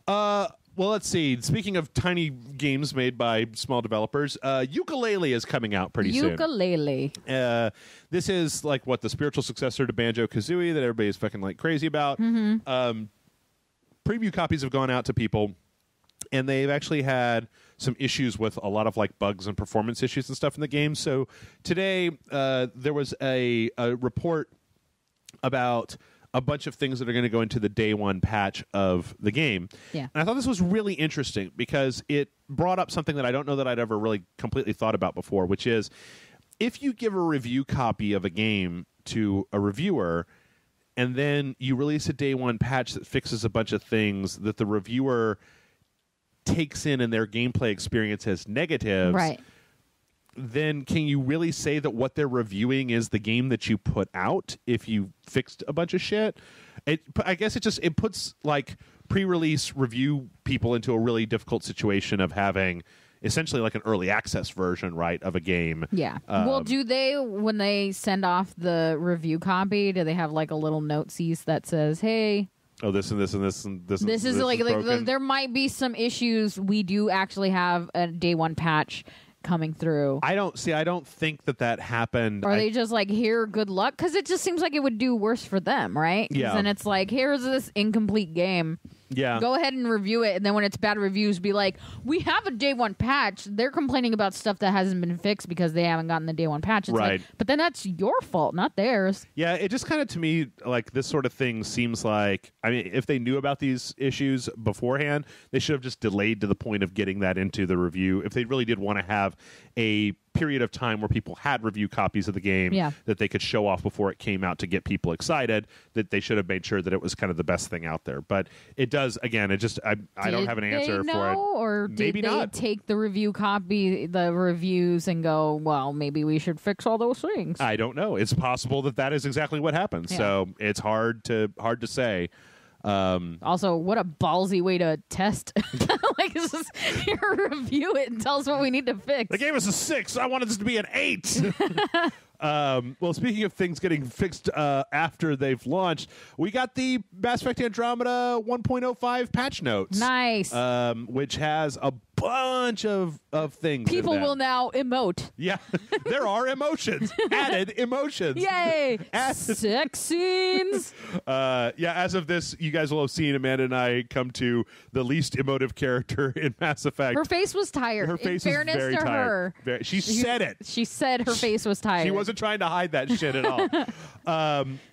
S1: Well, let's see. Speaking of tiny games made by small developers, Yooka-Laylee is coming out pretty soon.
S2: Yooka-Laylee.
S1: This is like the spiritual successor to Banjo-Kazooie that everybody's fucking like crazy about.
S2: Mm-hmm.
S1: Preview copies have gone out to people, and they've actually had some issues with a lot of like bugs and performance issues and stuff in the game. So today there was a report about a bunch of things that are going to go into the day one patch of the game.
S2: Yeah.
S1: And I thought this was really interesting because it brought up something that I don't know that I'd ever really completely thought about before, which is if you give a review copy of a game to a reviewer, and then you release a day one patch that fixes a bunch of things that the reviewer takes in their gameplay experience as negatives,
S2: right?
S1: Then can you really say that what they're reviewing is the game that you put out if you fixed a bunch of shit? I guess it puts like pre-release review people into a really difficult situation of having essentially like an early access version, right, of a game.
S2: Yeah. Well, do they, when they send off the review copy, do they have like a little note-cease that says, hey,
S1: oh, this and this and this and this.
S2: This is like there might be some issues. We do actually have a day one patch coming through.
S1: I don't think that happened.
S2: Or are they just like, here, good luck? Because it just seems like it would do worse for them, right?
S1: Yeah.
S2: And it's like, here's this incomplete game.
S1: Yeah.
S2: Go ahead and review it, and then when it's bad reviews, be like, we have a day one patch. They're complaining about stuff that hasn't been fixed because they haven't gotten the day one patch. It's
S1: right.
S2: Like, but then that's your fault, not theirs.
S1: Yeah, it just kind of, to me, like this sort of thing seems like, I mean, if they knew about these issues beforehand, they should have just delayed to the point of getting that into the review. If they really did want to have a period of time where people had review copies of the game that they could show off before it came out to get people excited, that they should have made sure that it was kind of the best thing out there. But it does, again, it just, I don't have an answer for it.
S2: Or
S1: maybe
S2: did they take the review copy, the reviews, and go, well, maybe we should fix all those things?
S1: I don't know. It's possible that is exactly what happened. Yeah. So it's hard to say.
S2: Also, what a ballsy way to test. Like, it's just, here, review it and tell us what we need to fix.
S1: They gave us a 6. I wanted this to be an 8. Well, speaking of things getting fixed after they've launched, we got the Mass Effect Andromeda 1.05 patch notes.
S2: Nice.
S1: Which has a bunch of things.
S2: People will now emote.
S1: Yeah, there are emotions. Added emotions.
S2: Yay! Sex scenes.
S1: As of this, you guys will have seen Amanda and I come to the least emotive character in Mass Effect.
S2: Her face was tired.
S1: Her face
S2: in fairness
S1: was very
S2: to
S1: tired.
S2: her.
S1: She said it.
S2: She said her face was tired.
S1: She wasn't trying to hide that shit at all.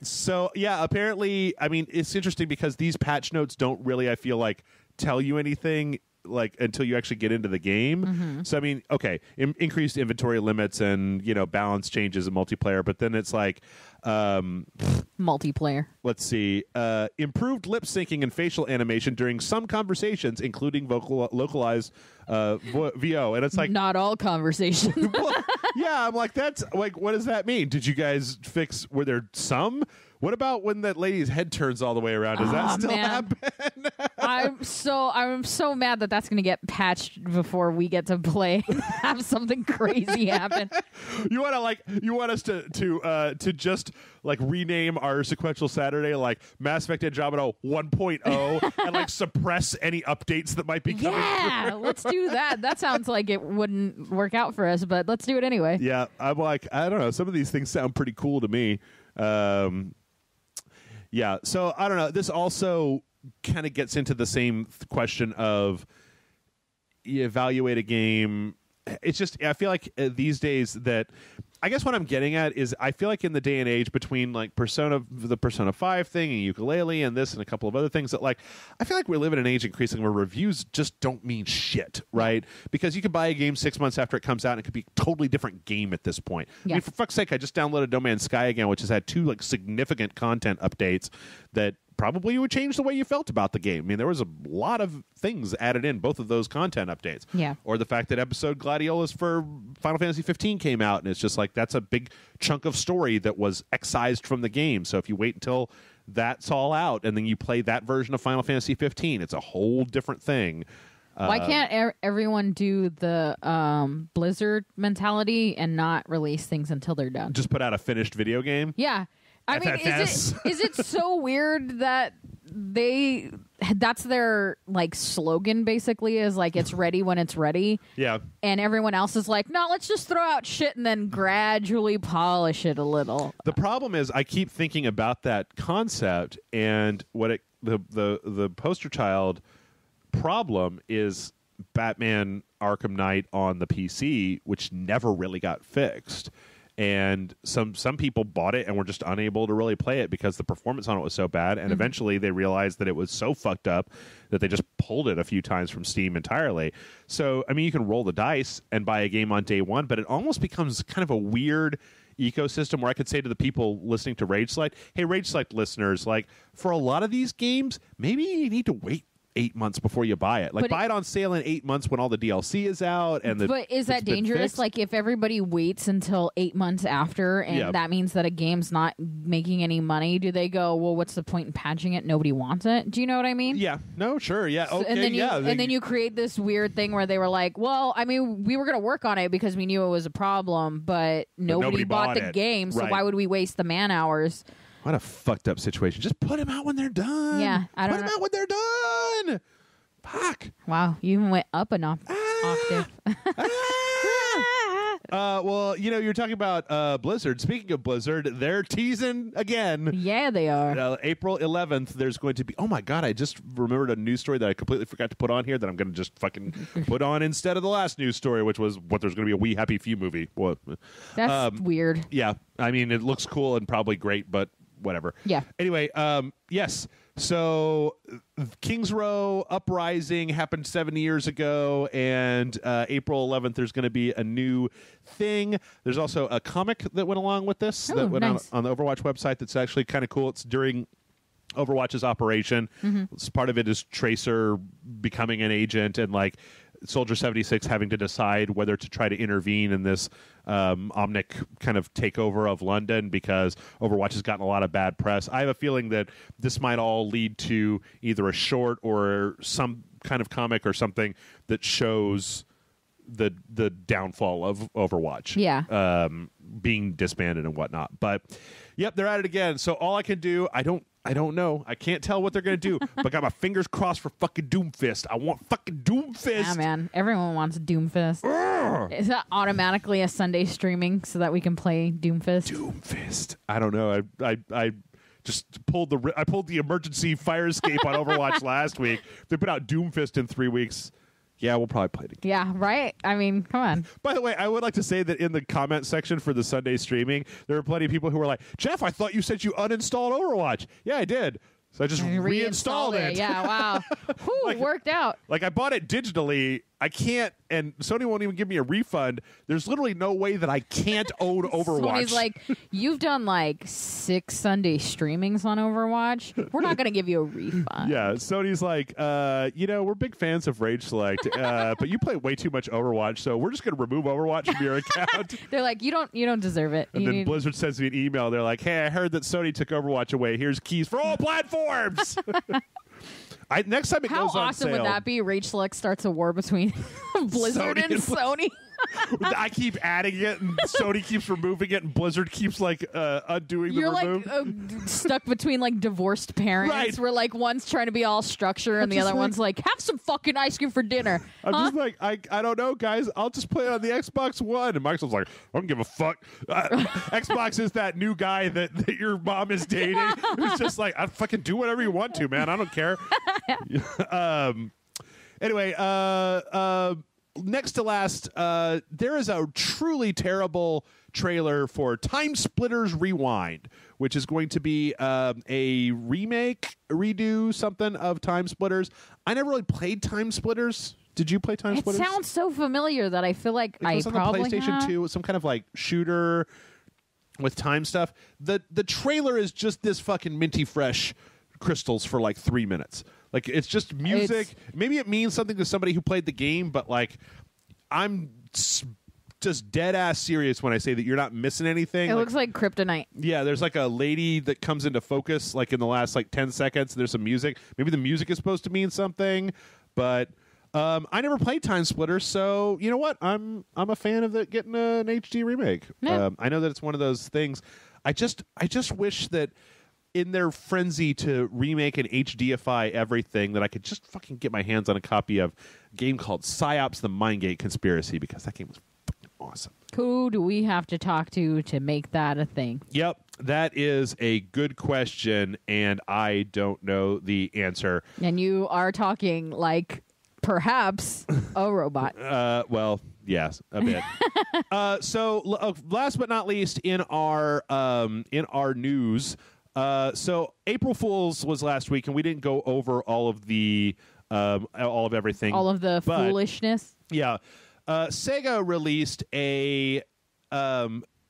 S1: So, yeah, apparently, I mean, it's interesting because these patch notes don't really, I feel like, tell you anything like until you actually get into the game. Mm-hmm. So I mean, okay, increased inventory limits and balance changes in multiplayer, but then it's like
S2: multiplayer.
S1: Let's see, improved lip syncing and facial animation during some conversations, including localized VO, and it's like
S2: not all conversations.
S1: Well, yeah, I'm like, that's like, what does that mean? Did you guys fix? Were there some? What about when that lady's head turns all the way around? Does that still happen?
S2: I'm so mad that that's going to get patched before we get to play. Have something crazy happen.
S1: You want us to just like rename our sequential Saturday like Mass Effect Andromeda 1.0 and like suppress any updates that might be coming through.
S2: Let's do that. That sounds like it wouldn't work out for us, but let's do it anyway.
S1: Yeah, I'm like, I don't know. Some of these things sound pretty cool to me. Yeah, so I don't know. This also kind of gets into the same question of you evaluate a game. It's just, I feel like these days that, I guess what I'm getting at is I feel like in the day and age between like the Persona 5 thing and Yooka-Laylee and this and a couple of other things that like, I feel like we live in an age increasingly where reviews just don't mean shit, right? Because you could buy a game 6 months after it comes out and it could be a totally different game at this point.
S2: Yeah.
S1: I mean, for fuck's sake, I just downloaded No Man's Sky again, which has had 2 like significant content updates that probably would change the way you felt about the game. I mean, there was a lot of things added in both of those content updates.
S2: Yeah. Or
S1: the fact that episode Gladiolus for Final Fantasy 15 came out, and it's just like, that's a big chunk of story that was excised from the game. So if you wait until that's all out and then you play that version of Final Fantasy 15, it's a whole different thing.
S2: Why can't everyone do the Blizzard mentality and not release things until they're done?
S1: Just put out a finished video game?
S2: Yeah. I mean, is it so weird that that's their like slogan basically, is like, it's ready when it's ready?
S1: Yeah.
S2: And everyone else is like, no, let's just throw out shit and then gradually polish it a little.
S1: The problem is I keep thinking about that concept, and what the poster child problem is Batman Arkham Knight on the PC, which never really got fixed. And some people bought it and were just unable to really play it because the performance on it was so bad. And eventually they realized that it was so fucked up that they just pulled it a few times from Steam entirely. So, I mean, you can roll the dice and buy a game on day one, but it almost becomes kind of a weird ecosystem where I could say to the people listening to Rage Select, hey, Rage Select listeners, like for a lot of these games, maybe you need to wait 8 months before you buy it. Like, buy it on sale in 8 months when all the DLC is out.
S2: But is that dangerous? Like, if everybody waits until 8 months after, and that means that a game's not making any money, do they go, well, what's the point in patching it? Nobody wants it. Do you know what I mean?
S1: Yeah. No, sure. Yeah. Okay.
S2: And then you create this weird thing where they were like, well, I mean, we were going to work on it because we knew it was a problem, but nobody bought the game, so why would we waste the man hours?
S1: What a fucked up situation. Just put them out when they're done.
S2: Yeah.
S1: Put them out when they're done. Fuck.
S2: Wow. You even went up an octave.
S1: Well, you're talking about Blizzard. Speaking of Blizzard, they're teasing again.
S2: Yeah, they are.
S1: April 11th, there's going to be... Oh, my God. I just remembered a news story that I completely forgot to put on here that I'm going to just fucking put on instead of the last news story, which was what there's going to be a We Happy Few movie. What?
S2: That's weird.
S1: Yeah. I mean, it looks cool and probably great, but whatever.
S2: Yeah.
S1: Anyway, yes. So Kings Row Uprising happened 7 years ago, and April 11th, there's going to be a new thing. There's also a comic that went along with this that went out on the Overwatch website that's actually kind of cool. It's during Overwatch's operation. Part of it is Tracer becoming an agent and like Soldier 76 having to decide whether to try to intervene in this Omnic kind of takeover of London because Overwatch has gotten a lot of bad press. I have a feeling that this might all lead to either a short or some kind of comic or something that shows the downfall of Overwatch.
S2: Yeah.
S1: Being disbanded and whatnot. But yep, they're at it again. So all I can do, I don't know. I can't tell what they're going to do, but got my fingers crossed for fucking Doomfist. I want fucking Doomfist.
S2: Yeah, man. Everyone wants Doomfist. Urgh. Is that automatically a Sunday streaming so that we can play Doomfist?
S1: Doomfist. I don't know. I just pulled the emergency fire escape on Overwatch last week. They put out Doomfist in 3 weeks. Yeah, we'll probably play it again.
S2: Yeah, right? I mean, come on.
S1: By the way, I would like to say that in the comment section for the Sunday streaming, there were plenty of people who were like, Jeff, I thought you said you uninstalled Overwatch. Yeah, I did. So I just reinstalled it.
S2: Yeah, wow. Whew, worked out.
S1: Like, I bought it digitally. I can't, and Sony won't even give me a refund. There's literally no way that I can't own Overwatch.
S2: Sony's like, you've done like 6 Sunday streamings on Overwatch. We're not going to give you a refund.
S1: Yeah, Sony's like, we're big fans of Rage Select, but you play way too much Overwatch, so we're just going to remove Overwatch from your account.
S2: They're like, you don't deserve it.
S1: And then Blizzard sends me an email. They're like, hey, I heard that Sony took Overwatch away. Here's keys for all platforms. Next time it goes on sale.
S2: How awesome would that be? Rage Select starts a war between Blizzard and Sony.
S1: I keep adding it, and Sony keeps removing it, and Blizzard keeps like undoing the remove.
S2: You're like stuck between like divorced parents,
S1: right?
S2: Where like one's trying to be all structure, and the other one's like, have some fucking ice cream for dinner.
S1: I'm just like, I don't know, guys. I'll just play it on the Xbox One. And Microsoft's like, I don't give a fuck. Xbox is that new guy that your mom is dating. Who's just like, I fucking do whatever you want to, man. I don't care. Anyway, next to last, there is a truly terrible trailer for TimeSplitters Rewind, which is going to be a remake, redo, something of TimeSplitters. I never really played TimeSplitters. Did you play TimeSplitters?
S2: It sounds so familiar that I feel like I probably
S1: on the PlayStation 2, some kind of like shooter with time stuff. The trailer is just this fucking minty fresh crystals for like 3 minutes. Like, it's just music. Maybe it means something to somebody who played the game, but like, I'm just dead ass serious when I say that you're not missing anything.
S2: It looks like kryptonite.
S1: Yeah, there's like a lady that comes into focus like in the last like 10 seconds. There's some music. Maybe the music is supposed to mean something, but I never played TimeSplitters, so you know what? I'm a fan of it getting an HD remake.
S2: Yeah.
S1: I know that it's one of those things. I just wish that in their frenzy to remake and HDify everything, that I could just fucking get my hands on a copy of a game called PsyOps: The Mindgate Conspiracy, because that game was fucking awesome.
S2: Who do we have to talk to make that a thing?
S1: Yep, that is a good question, and I don't know the answer.
S2: And you are talking like perhaps a robot.
S1: Well, yes, a bit. So last but not least, in our news. So April Fool's was last week, and we didn't go over all of the all of everything,
S2: all of the foolishness.
S1: Yeah, Sega released a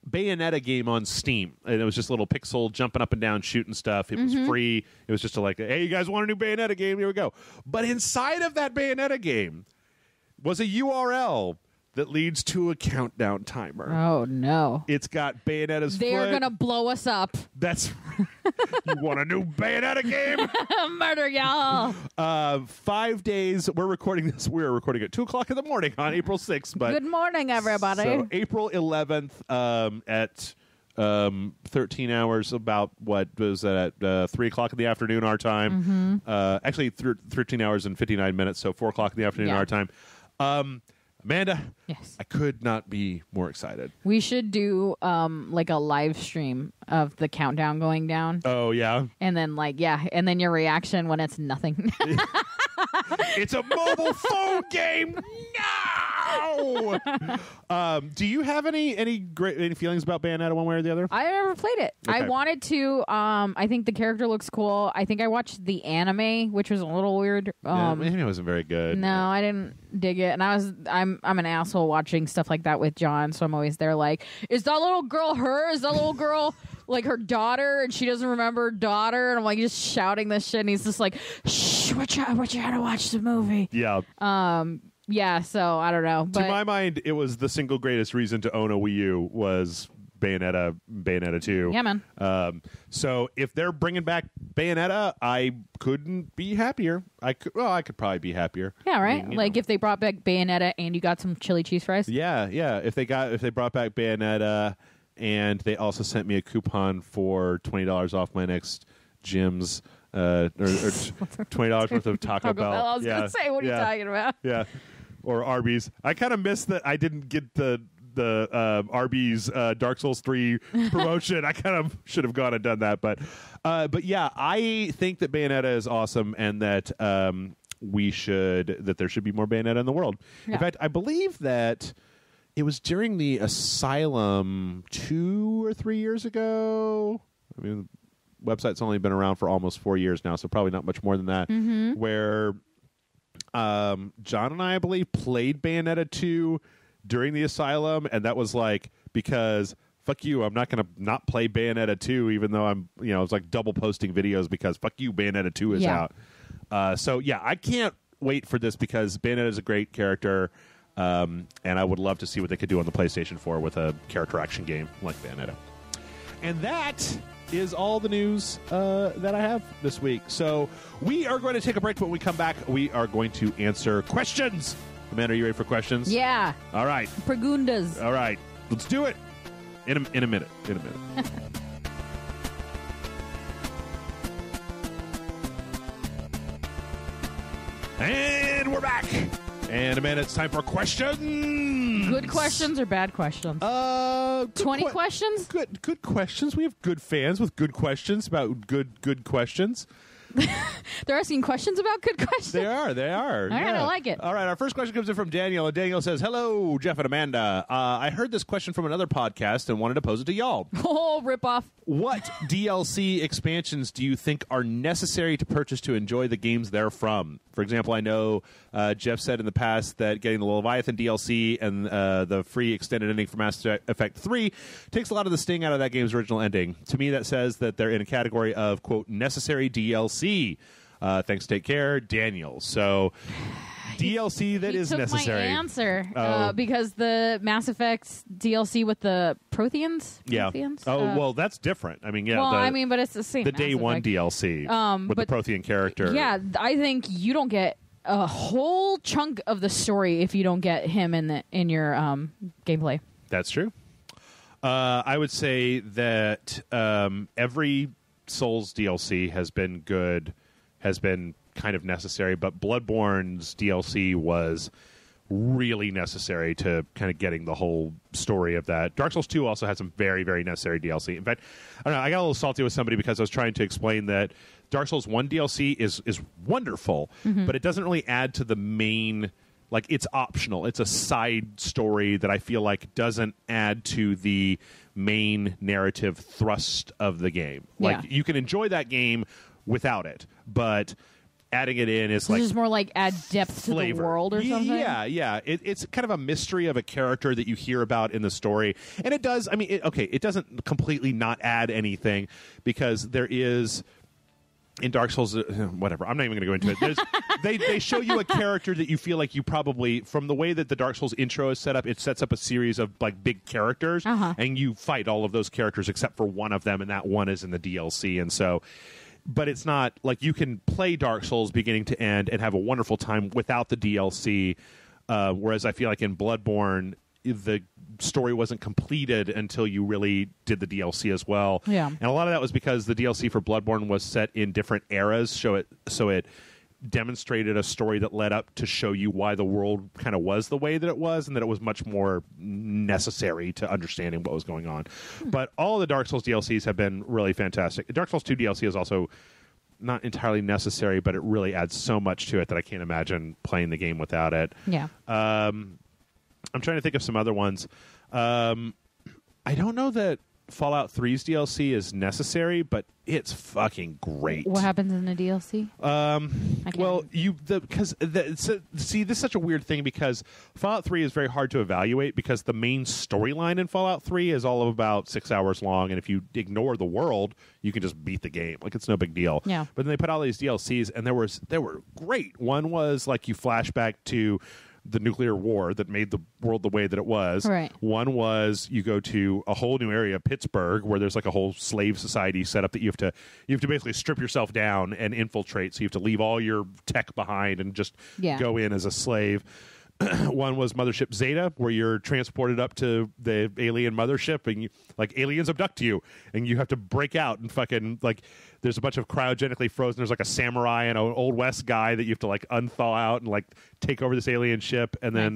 S1: Bayonetta game on Steam, and it was just a little pixel jumping up and down, shooting stuff. It was free. It was just hey, you guys want a new Bayonetta game? Here we go. But inside of that Bayonetta game was a URL that leads to a countdown timer.
S2: Oh, no.
S1: It's got Bayonetta's
S2: They're going to blow us up.
S1: That's you want a new Bayonetta game?
S2: Murder y'all.
S1: 5 days. We're recording this. We're recording at 2 o'clock in the morning on April 6th. But
S2: good morning, everybody.
S1: So April 11th at 13 hours, about what was that, at 3 o'clock in the afternoon our time. Actually, 13 hours and 59 minutes, so 4 o'clock in the afternoon our time. Amanda,
S2: yes,
S1: I could not be more excited.
S2: We should do like a live stream of the countdown going down.
S1: Oh, yeah?
S2: And then and then your reaction when it's nothing.
S1: It's a mobile phone game. No. Do you have any feelings about Bayonetta one way or the other?
S2: I never played it.
S1: Okay.
S2: I wanted to. I think the character looks cool. I think I watched the anime, which was a little weird.
S1: It wasn't very good.
S2: No, I didn't dig it. And I'm an asshole watching stuff like that with John, so I'm always there like, is that little girl her? Is that little girl like her daughter, and she doesn't remember her daughter? And I'm like just shouting this shit, and he's just like, shh, we're trying to watch the movie.
S1: Yeah.
S2: Yeah, so I don't know. But
S1: to my mind, it was the single greatest reason to own a Wii U was Bayonetta 2.
S2: Yeah, man.
S1: So if they're bringing back Bayonetta, I couldn't be happier. I could probably be happier.
S2: Yeah, right.
S1: I mean,
S2: like if they brought back Bayonetta and you got some chili cheese fries.
S1: Yeah. If they brought back Bayonetta and they also sent me a coupon for $20 off my next Jim's or $20 worth of Taco Bell.
S2: I was gonna say, what are you talking about?
S1: Yeah. Or Arby's. I kind of missed that I didn't get the Arby's Dark Souls 3 promotion. I kind of should have gone and done that, but yeah, I think that Bayonetta is awesome, and that there should be more Bayonetta in the world.
S2: Yeah.
S1: In fact, I believe that it was during the Asylum 2 or 3 years ago. I mean, the website's only been around for almost 4 years now, so probably not much more than that. Where John and I believe, played Bayonetta 2 during the Asylum, and that was like, because fuck you, I'm not going to not play Bayonetta 2, even though I'm, it's like double posting videos because fuck you, Bayonetta 2 is out. So yeah, I can't wait for this because Bayonetta is a great character, and I would love to see what they could do on the PlayStation 4 with a character action game like Bayonetta. And that is all the news that I have this week. So we are going to take a break. When we come back, we are going to answer questions. Amanda, are you ready for questions?
S2: Yeah.
S1: All right.
S2: Preguntas.
S1: All right. Let's do it. In a minute. And we're back. And Amanda, it's time for questions.
S2: Good questions or bad questions? 20 questions?
S1: Good questions. We have good fans with good questions about good questions.
S2: They're asking questions about good questions?
S1: They are.
S2: All right, I like it.
S1: All right, our first question comes in from Daniel. And Daniel says, hello, Jeff and Amanda. I heard this question from another podcast and wanted to pose it to y'all.
S2: Oh, rip off.
S1: What DLC expansions do you think are necessary to purchase to enjoy the games they're from? For example, I know Jeff said in the past that getting the Leviathan DLC and the free extended ending for Mass Effect 3 takes a lot of the sting out of that game's original ending. To me, that says that they're in a category of, quote, necessary DLC. Thanks, take care, Daniel. So, DLC that is necessary.
S2: He took my answer because the Mass Effect DLC with the Protheans?
S1: Yeah.
S2: Protheans?
S1: Well, that's different. I mean, yeah.
S2: Well, but it's the same.
S1: The Day One DLC with the Prothean character.
S2: Yeah, I think you don't get a whole chunk of the story if you don't get him in your gameplay.
S1: That's true. I would say that every Souls DLC has been good, has been kind of necessary, but Bloodborne's DLC was really necessary to kind of getting the whole story of that. Dark Souls 2 also had some very, very necessary DLC. In fact, I don't know, I got a little salty with somebody because I was trying to explain that Dark Souls 1 DLC is wonderful, but it doesn't really add to the main, like, it's optional. It's a side story that I feel like doesn't add to the main narrative thrust of the game. Like, you can enjoy that game without it, but adding it in is
S2: so
S1: like
S2: just more like add depth
S1: flavor.
S2: to the world or something.
S1: Yeah. It's kind of a mystery of a character that you hear about in the story, and it does. I mean, it doesn't completely not add anything because there is. In Dark Souls, whatever. I'm not even going to go into it. They show you a character that you feel like you probably, from the way that the Dark Souls intro is set up, it sets up a series of like big characters, and you fight all of those characters except for one of them, and that one is in the DLC. And so, but it's not like you can play Dark Souls beginning to end and have a wonderful time without the DLC. Whereas I feel like in Bloodborne, the story wasn't completed until you really did the DLC as well.
S2: Yeah.
S1: And a lot of that was because the DLC for Bloodborne was set in different eras, so it demonstrated a story that led up to show you why the world kind of was the way that it was, and that it was much more necessary to understanding what was going on. But all of the Dark Souls DLCs have been really fantastic. Dark Souls 2 DLC is also not entirely necessary, but it really adds so much to it that I can't imagine playing the game without it.
S2: Yeah.
S1: I'm trying to think of some other ones. I don't know that Fallout 3's DLC is necessary, but it's fucking great.
S2: What happens in the DLC?
S1: Well, see, this is such a weird thing because Fallout 3 is very hard to evaluate because the main storyline in Fallout 3 is all of about 6 hours long, and if you ignore the world, you can just beat the game. Like, it's no big deal.
S2: Yeah.
S1: But then they put all these DLCs, and they were great. One was like you flashback to the nuclear war that made the world the way that it was.
S2: Right.
S1: One was you go to a whole new area, Pittsburgh, where there's like a whole slave society set up that you have to basically strip yourself down and infiltrate. So you have to leave all your tech behind and just go in as a slave. One was Mothership Zeta, where you're transported up to the alien mothership, and aliens abduct you, and you have to break out and fucking there's a bunch of cryogenically frozen. There's like a samurai and an old west guy that you have to unthaw out and take over this alien ship, and then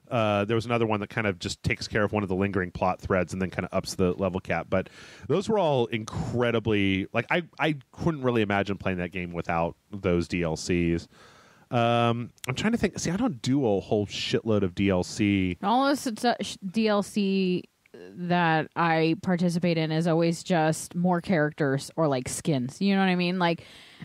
S1: there was another one that kind of just takes care of one of the lingering plot threads and then kind of ups the level cap. But those were all incredibly I couldn't really imagine playing that game without those DLCs. I'm trying to think. See, I don't do a whole shitload of DLC.
S2: All this DLC that I participate in is always just more characters or skins. You know what I mean?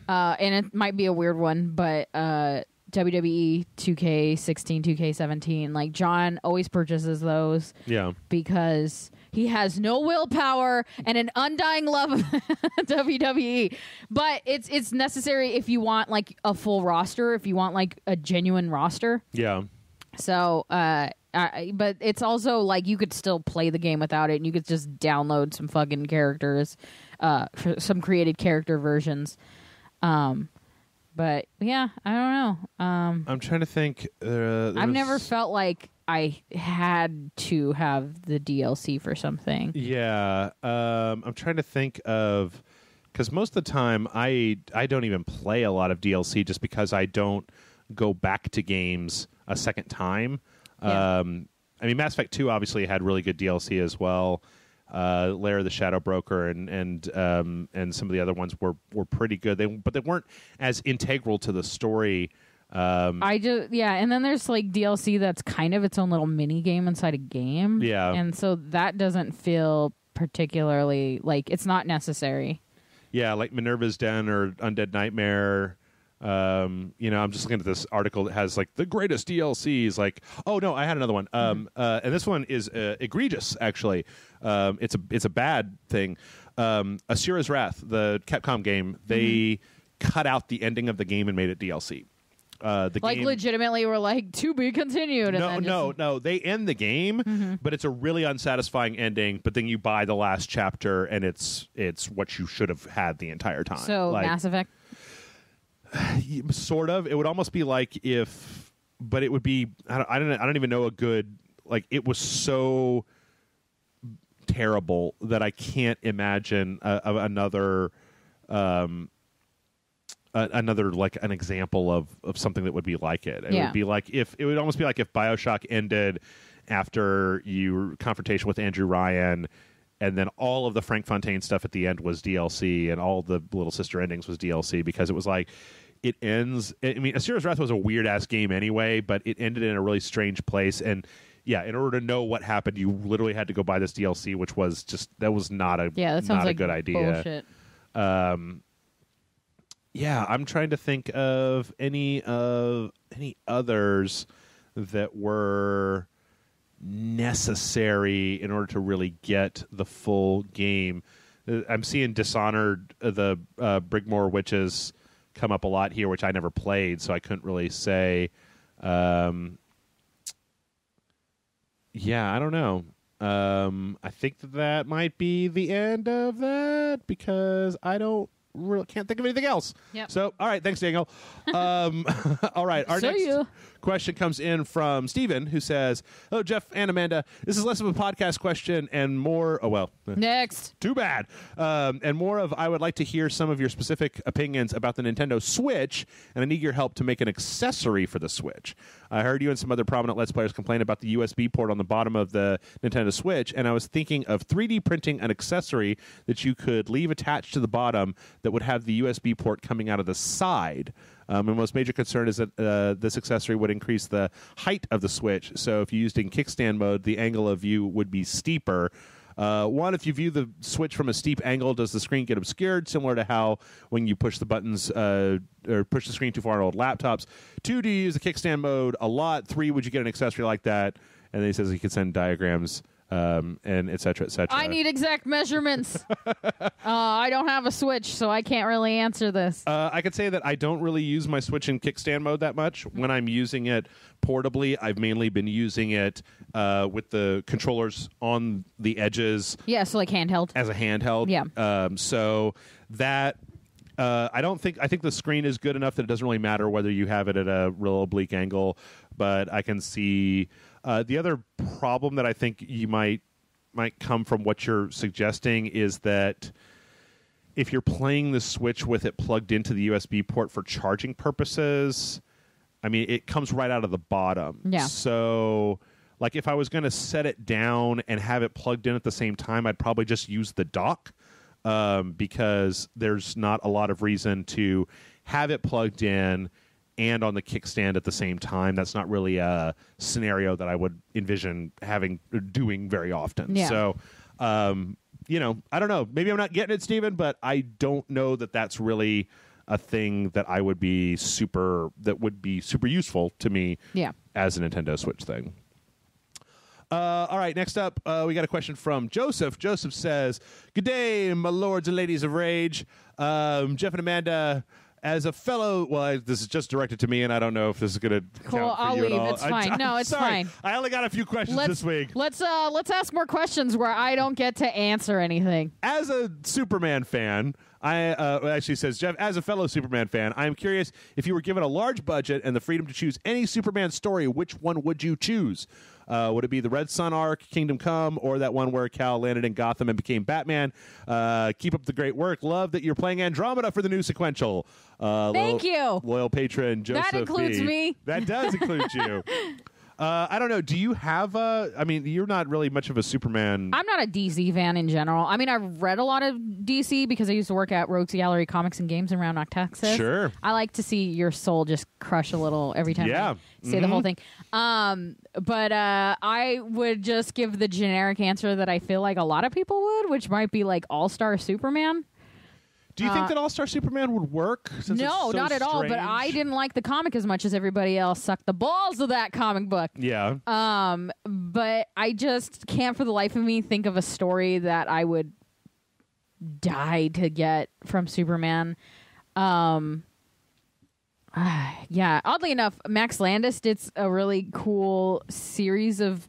S2: And it might be a weird one, but WWE 2K16, 2K17, John always purchases those.
S1: Yeah.
S2: Because he has no willpower and an undying love of WWE. But it's necessary if you want a full roster, if you want a genuine roster.
S1: Yeah.
S2: So, but it's also you could still play the game without it, and you could just download some fucking characters, some created character versions. But yeah, I don't know.
S1: I'm trying to think.
S2: I've never felt like I had to have the DLC for something.
S1: Yeah, I'm trying to think of, because most of the time I don't even play a lot of DLC just because I don't go back to games a second time.
S2: Yeah.
S1: I mean, Mass Effect 2 obviously had really good DLC as well. Lair of the Shadow Broker and some of the other ones were pretty good. But they weren't as integral to the story.
S2: And then there's DLC that's kind of its own little mini game inside a game.
S1: Yeah.
S2: And so that doesn't feel particularly it's not necessary.
S1: Yeah, like Minerva's Den or Undead Nightmare. I'm just looking at this article that has the greatest DLCs. Oh no, I had another one. And this one is egregious. Actually, it's a bad thing. Asura's Wrath, the Capcom game, they cut out the ending of the game and made it DLC. The game,
S2: legitimately were to be continued.
S1: No. They end the game, but it's a really unsatisfying ending. But then you buy the last chapter, and it's what you should have had the entire time.
S2: So Mass Effect.
S1: Sort of. It would almost be but it would be. I don't even know a good. It was so terrible that I can't imagine another an example of something that would be like it. It would be it would almost be if BioShock ended after your confrontation with Andrew Ryan, and then all of the Frank Fontaine stuff at the end was DLC, and all the Little Sister endings was DLC, because it was it ends. I mean, Asura's Wrath was a weird ass game anyway, but it ended in a really strange place. And yeah, in order to know what happened, you literally had to go buy this DLC, which was just not a
S2: that sounds
S1: not a good idea.
S2: Bullshit.
S1: Yeah, I'm trying to think of any others that were necessary in order to really get the full game. I'm seeing Dishonored, the Brigmore Witches, come up a lot here, which I never played, so I couldn't really say. Yeah, I don't know. I think that might be the end of that because I don't really can't think of anything else.
S2: Yep.
S1: So, all right, thanks, Daniel. All right, our next question comes in from Steven, who says, "Hello, Jeff and Amanda. This is less of a podcast question and more. Oh well,
S2: next.
S1: Too bad. And more of I would like to hear some of your specific opinions about the Nintendo Switch, and I need your help to make an accessory for the Switch. I heard you and some other prominent Let's Players complain about the USB port on the bottom of the Nintendo Switch, and I was thinking of 3D printing an accessory that you could leave attached to the bottom that would have the USB port coming out of the side. My most major concern is that this accessory would increase the height of the Switch, so if you used it in kickstand mode, the angle of view would be steeper. One, if you view the Switch from a steep angle, does the screen get obscured, similar to how when you push the buttons or push the screen too far on old laptops? 2, do you use the kickstand mode a lot? 3, would you get an accessory like that? And then he says he could send diagrams and et cetera, et cetera.
S2: I need exact measurements. I don't have a Switch, so I can't really answer this.
S1: I could say that I don't really use my Switch in kickstand mode that much. When I'm using it portably, I've mainly been using it with the controllers on the edges.
S2: Yeah, so like handheld.
S1: As a handheld.
S2: Yeah.
S1: So that... I think the screen is good enough that it doesn't really matter whether you have it at a real oblique angle, but I can see the other problem that I think you might come from what you're suggesting is that if you're playing the Switch with it plugged into the USB port for charging purposes, I mean, it comes right out of the bottom.
S2: Yeah.
S1: So, like, if I was going to set it down and have it plugged in at the same time, I'd probably just use the dock. Because there's not a lot of reason to have it plugged in and on the kickstand at the same time. That's not really a scenario that I would envision doing very often.
S2: Yeah.
S1: So, I don't know. Maybe I'm not getting it, Steven, but I don't know that that's really a thing that would be super useful to me as a Nintendo Switch thing. All right, next up, we got a question from Joseph. Joseph says, "Good day, my lords and ladies of rage. Jeff and Amanda, as a fellow..." Well, this is just directed to me, and I don't know if this is going to count for
S2: I'll
S1: you
S2: leave.
S1: at all.
S2: It's fine. No, it's
S1: sorry.
S2: fine.
S1: I only got a few questions this week.
S2: Let's ask more questions where I don't get to answer anything.
S1: As a Superman fan... actually says, Jeff, as a fellow Superman fan, I am curious, if you were given a large budget and the freedom to choose any Superman story, which one would you choose? Would it be the Red Sun arc, Kingdom Come, or that one where Cal landed in Gotham and became Batman? Keep up the great work. Love that you're playing Andromeda for the new sequential.
S2: Thank you.
S1: Loyal patron, Joseph
S2: That includes
S1: B.
S2: me.
S1: That does include you. I don't know. Do you have I mean, you're not really much of a Superman.
S2: I'm not a DC fan in general. I mean, I've read a lot of DC because I used to work at Rogues Gallery Comics and Games in Round Rock, Texas.
S1: Sure.
S2: I like to see your soul just crush a little every time I say the whole thing. But I would just give the generic answer that I feel like a lot of people would, which might be like All-Star Superman.
S1: Do you think that All-Star Superman would work?
S2: No, not at all. But I didn't like the comic as much as everybody else sucked the balls of that comic book.
S1: Yeah.
S2: But I just can't for the life of me think of a story that I would die to get from Superman. Yeah, oddly enough, Max Landis did a really cool series of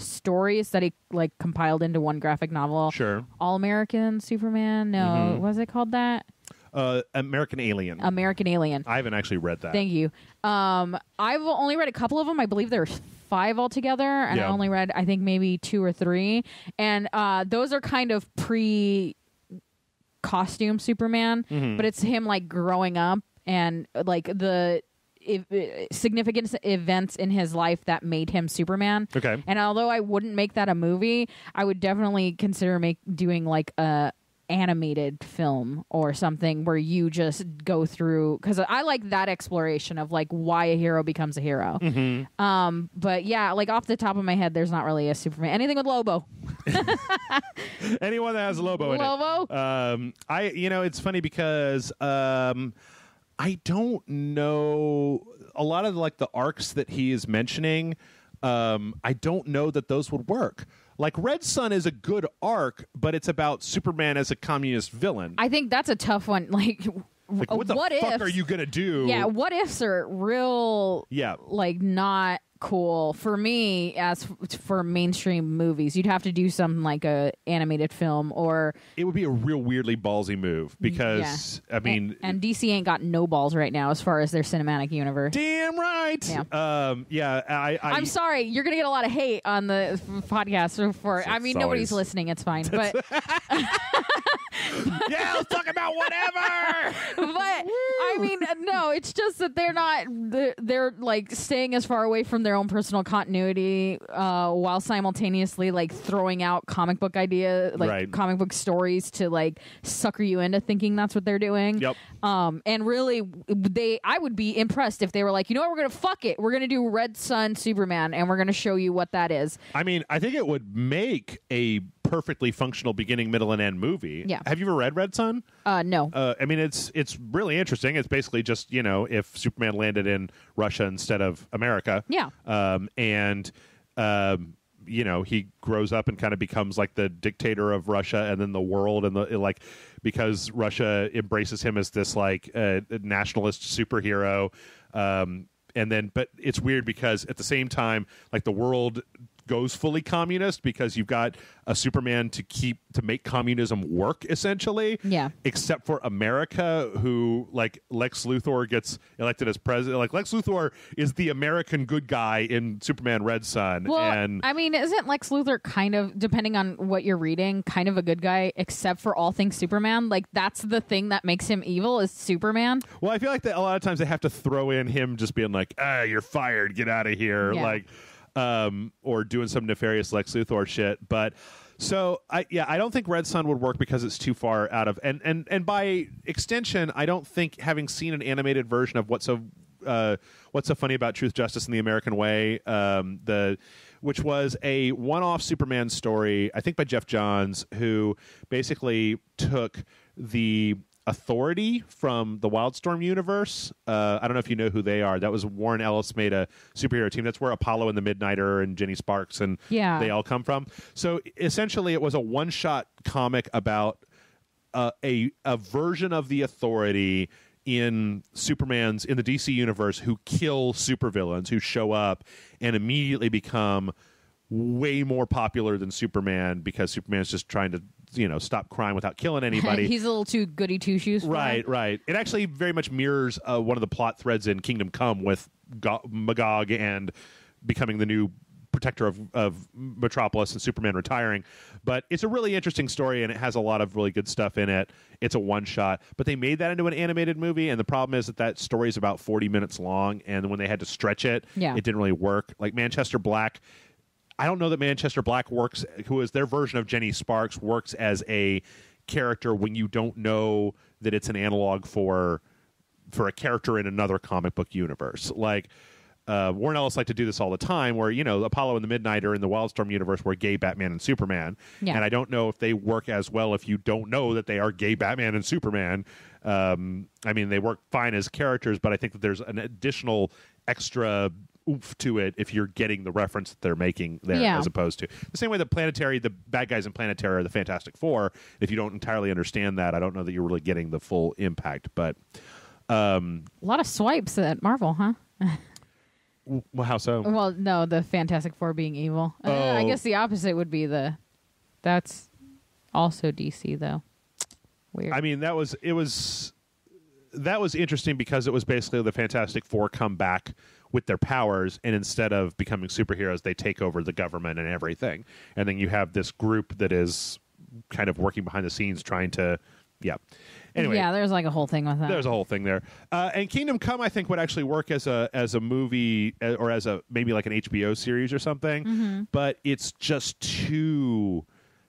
S2: stories that he like compiled into one graphic novel.
S1: Sure.
S2: All-American Superman? No, was it called that?
S1: American Alien.
S2: American Alien.
S1: I haven't actually read that.
S2: Thank you. I've only read a couple of them. I believe there's 5 altogether, and I only read, I think, maybe 2 or 3. And those are kind of pre-costume Superman, but it's him like growing up and like the significant events in his life that made him Superman.
S1: Okay.
S2: And although I wouldn't make that a movie, I would definitely consider doing like a animated film or something where you just go through, because I like that exploration of like why a hero becomes a hero. But yeah, like off the top of my head, there's not really a Superman. Anything with Lobo.
S1: Anyone that has Lobo in it. It's funny because I don't know a lot of like the arcs that he is mentioning. I don't know that those would work. Like Red Sun is a good arc, but it's about Superman as a communist villain.
S2: I think that's a tough one. Like
S1: what the fuck are you gonna do?
S2: Yeah, what ifs are real. Yeah, like not cool for me as for mainstream movies. You'd have to do something like a animated film, or
S1: it would be a real weirdly ballsy move because I mean,
S2: and DC ain't got no balls right now as far as their cinematic universe.
S1: Damn right. Yeah.
S2: I'm sorry, you're gonna get a lot of hate on the podcast for. I mean, nobody's listening. It's fine, but.
S1: Yeah, let's talk about whatever.
S2: But I mean, no, it's just that they're like staying as far away from their own personal continuity while simultaneously like throwing out comic book comic book stories to like sucker you into thinking that's what they're doing.
S1: Yep.
S2: And really, I would be impressed if they were like, you know what, we're gonna fuck it, we're gonna do Red Sun Superman, and we're gonna show you what that is.
S1: I mean, I think it would make a perfectly functional beginning, middle, and end movie.
S2: Yeah.
S1: Have you ever read Red Sun?
S2: No.
S1: I mean, it's really interesting. It's basically just, if Superman landed in Russia instead of America.
S2: Yeah.
S1: He grows up and kind of becomes like the dictator of Russia and then the world, and because Russia embraces him as this like nationalist superhero. But it's weird because at the same time, like the world goes fully communist because you've got a Superman to make communism work, essentially.
S2: Yeah.
S1: Except for America, who like Lex Luthor gets elected as president. Like Lex Luthor is the American good guy in Superman Red Sun.
S2: Well,
S1: and
S2: I mean, isn't Lex Luthor kind of, depending on what you're reading, kind of a good guy, except for all things Superman? Like that's the thing that makes him evil is Superman.
S1: Well, I feel like that a lot of times they have to throw in him just being like, you're fired, get out of here.
S2: Yeah.
S1: Like. Or doing some nefarious Lex Luthor shit. But so I don't think Red Sun would work because it's too far out of and by extension, I don't think having seen an animated version of What's So Funny About Truth, Justice, and the American Way, which was a one-off Superman story, I think by Jeff Johns, who basically took the Authority from the Wildstorm universe. I don't know if you know who they are. That was Warren Ellis made a superhero team. That's where Apollo and the Midnighter and Jenny Sparks and they all come from. So essentially it was a one-shot comic about a version of the Authority in the DC universe who kill supervillains who show up and immediately become way more popular than Superman because Superman's just trying to stop crime without killing anybody.
S2: He's a little too goody two shoes.
S1: Right. It actually very much mirrors one of the plot threads in Kingdom Come with Magog and becoming the new protector of Metropolis and Superman retiring. But it's a really interesting story and it has a lot of really good stuff in it. It's a one shot, but they made that into an animated movie, and the problem is that story is about 40 minutes long, and when they had to stretch it, it didn't really work. Like Manchester Black, I don't know that Manchester Black works, who is their version of Jenny Sparks, works as a character when you don't know that it's an analog for a character in another comic book universe. Like Warren Ellis liked to do this all the time, where Apollo and the Midnighter in the Wildstorm universe were gay Batman and Superman, and I don't know if they work as well if you don't know that they are gay Batman and Superman. I mean, they work fine as characters, but I think that there's an additional extra oomph to it if you're getting the reference that they're making there, as opposed to the same way that the bad guys in Planetary are the Fantastic Four. If you don't entirely understand that, I don't know that you're really getting the full impact. But
S2: a lot of swipes at Marvel, huh?
S1: Well, how so?
S2: Well, no, the Fantastic Four being evil. I guess the opposite would be that's also DC though. Weird.
S1: I mean, that was interesting because it was basically the Fantastic Four come back with their powers, and instead of becoming superheroes, they take over the government and everything. And then you have this group that is kind of working behind the scenes trying to, Anyway,
S2: there's like a whole thing with that.
S1: There's a whole thing there. And Kingdom Come, I think, would actually work as a movie or as maybe like an HBO series or something.
S2: Mm-hmm.
S1: But it's just too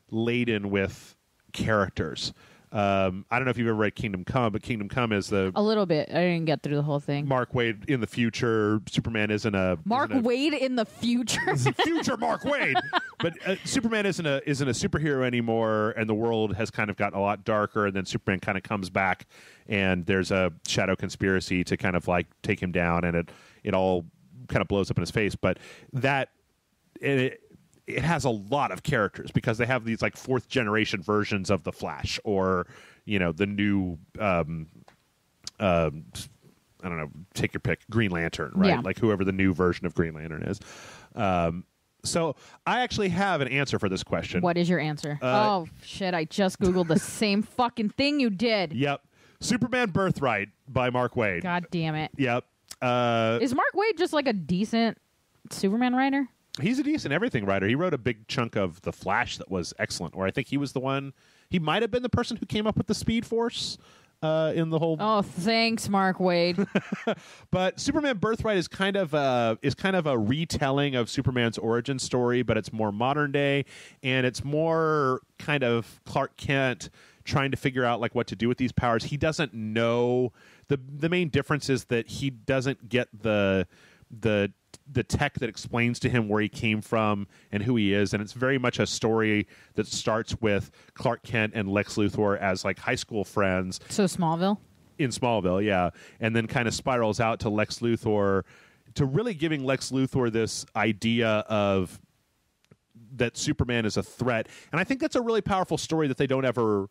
S1: laden with characters. I don't know if you've ever read Kingdom Come, but Kingdom Come is a
S2: little bit. I didn't get through the whole thing.
S1: Mark Waid in the future. Superman isn't a
S2: Mark Waid in the future.
S1: Future Mark Waid. But Superman isn't a superhero anymore, and the world has kind of gotten a lot darker. And then Superman kind of comes back, and there's a shadow conspiracy to kind of like take him down, and it all kind of blows up in his face. But that it has a lot of characters because they have these like fourth generation versions of the Flash, or the new I don't know, take your pick, Green Lantern, right?
S2: Yeah.
S1: Like whoever the new version of Green Lantern is. So I actually have an answer for this question.
S2: What is your answer? Oh, shit. I just Googled the same fucking thing you did.
S1: Yep. Superman Birthright by Mark Waid.
S2: God damn it.
S1: Yep.
S2: Is Mark Waid just like a decent Superman writer?
S1: He's a decent everything writer. He wrote a big chunk of The Flash that was excellent, or I think he was the one, he might have been the person who came up with the Speed Force. In the whole
S2: thanks, Mark Waid.
S1: But Superman Birthright is kind of a retelling of Superman's origin story, but it's more modern day, and it's more kind of Clark Kent trying to figure out like what to do with these powers. He doesn't know. The main difference is that he doesn't get the tech that explains to him where he came from and who he is, and it's very much a story that starts with Clark Kent and Lex Luthor as like high school friends.
S2: So Smallville? In
S1: Smallville, yeah. And then kind of spirals out to Lex Luthor, to really giving Lex Luthor this idea of that Superman is a threat. And I think that's a really powerful story that they don't ever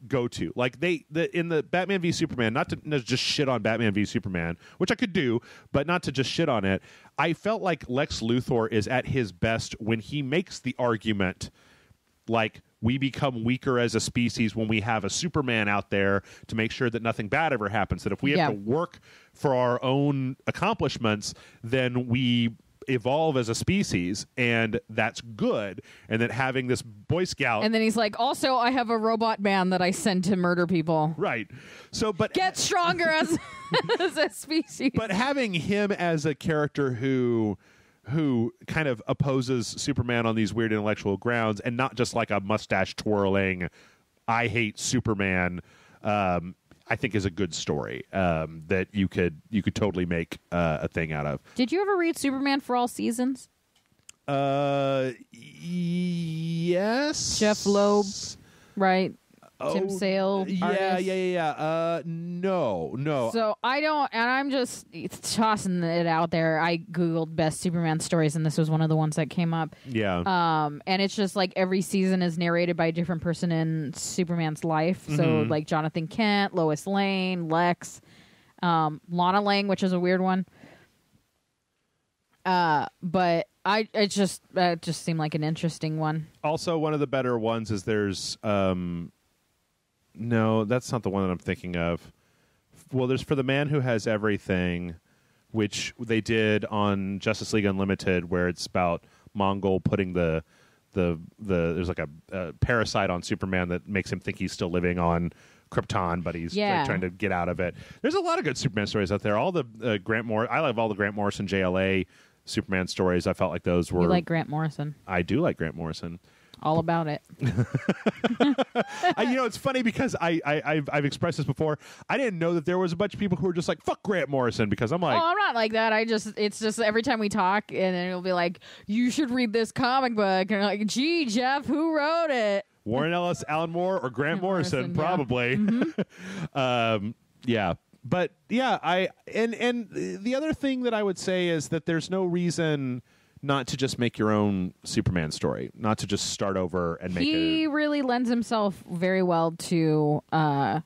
S1: go to. Like in the Batman v Superman, not to just shit on Batman v Superman, which I could do, but not to just shit on it. I felt like Lex Luthor is at his best when he makes the argument like we become weaker as a species when we have a Superman out there to make sure that nothing bad ever happens, that if we have to work for our own accomplishments, then we evolve as a species, and that's good. And that having this Boy Scout,
S2: and then he's like, also I have a robot man that I send to murder people,
S1: right? So but
S2: get stronger as a species.
S1: But having him as a character who kind of opposes Superman on these weird intellectual grounds, and not just like a mustache twirling I hate Superman, I think is a good story that you could totally make a thing out of.
S2: Did you ever read Superman for All Seasons?
S1: Yes.
S2: Jeff Loeb, right? Tim Sale.
S1: Yeah. No.
S2: So I don't, and I'm just tossing it out there. I Googled best Superman stories, and this was one of the ones that came up.
S1: Yeah.
S2: And it's just like every season is narrated by a different person in Superman's life. So like Jonathan Kent, Lois Lane, Lex, Lana Lang, which is a weird one. But it just seemed like an interesting one.
S1: Also, one of the better ones is there's no, that's not the one that I'm thinking of. Well, there's For the Man Who Has Everything, which they did on Justice League Unlimited, where it's about Mongol putting there's like a parasite on Superman that makes him think he's still living on Krypton, but he's like, trying to get out of it. There's a lot of good Superman stories out there. All the I love all the Grant Morrison JLA Superman stories. I felt like those were.
S2: You like Grant Morrison?
S1: I do like Grant Morrison.
S2: All about it.
S1: It's funny because I've expressed this before. I didn't know that there was a bunch of people who were just like, fuck Grant Morrison, because I'm like,
S2: oh, I'm not like that. It's just every time we talk, and then it'll be like, you should read this comic book, and you're like, gee, Jeff, who wrote it?
S1: Warren Ellis, Alan Moore, or Grant Morrison, probably.
S2: Yeah.
S1: Yeah. But yeah, and the other thing that I would say is that there's no reason not to just make your own Superman story, not to just start over and make it.
S2: He really lends himself very well to write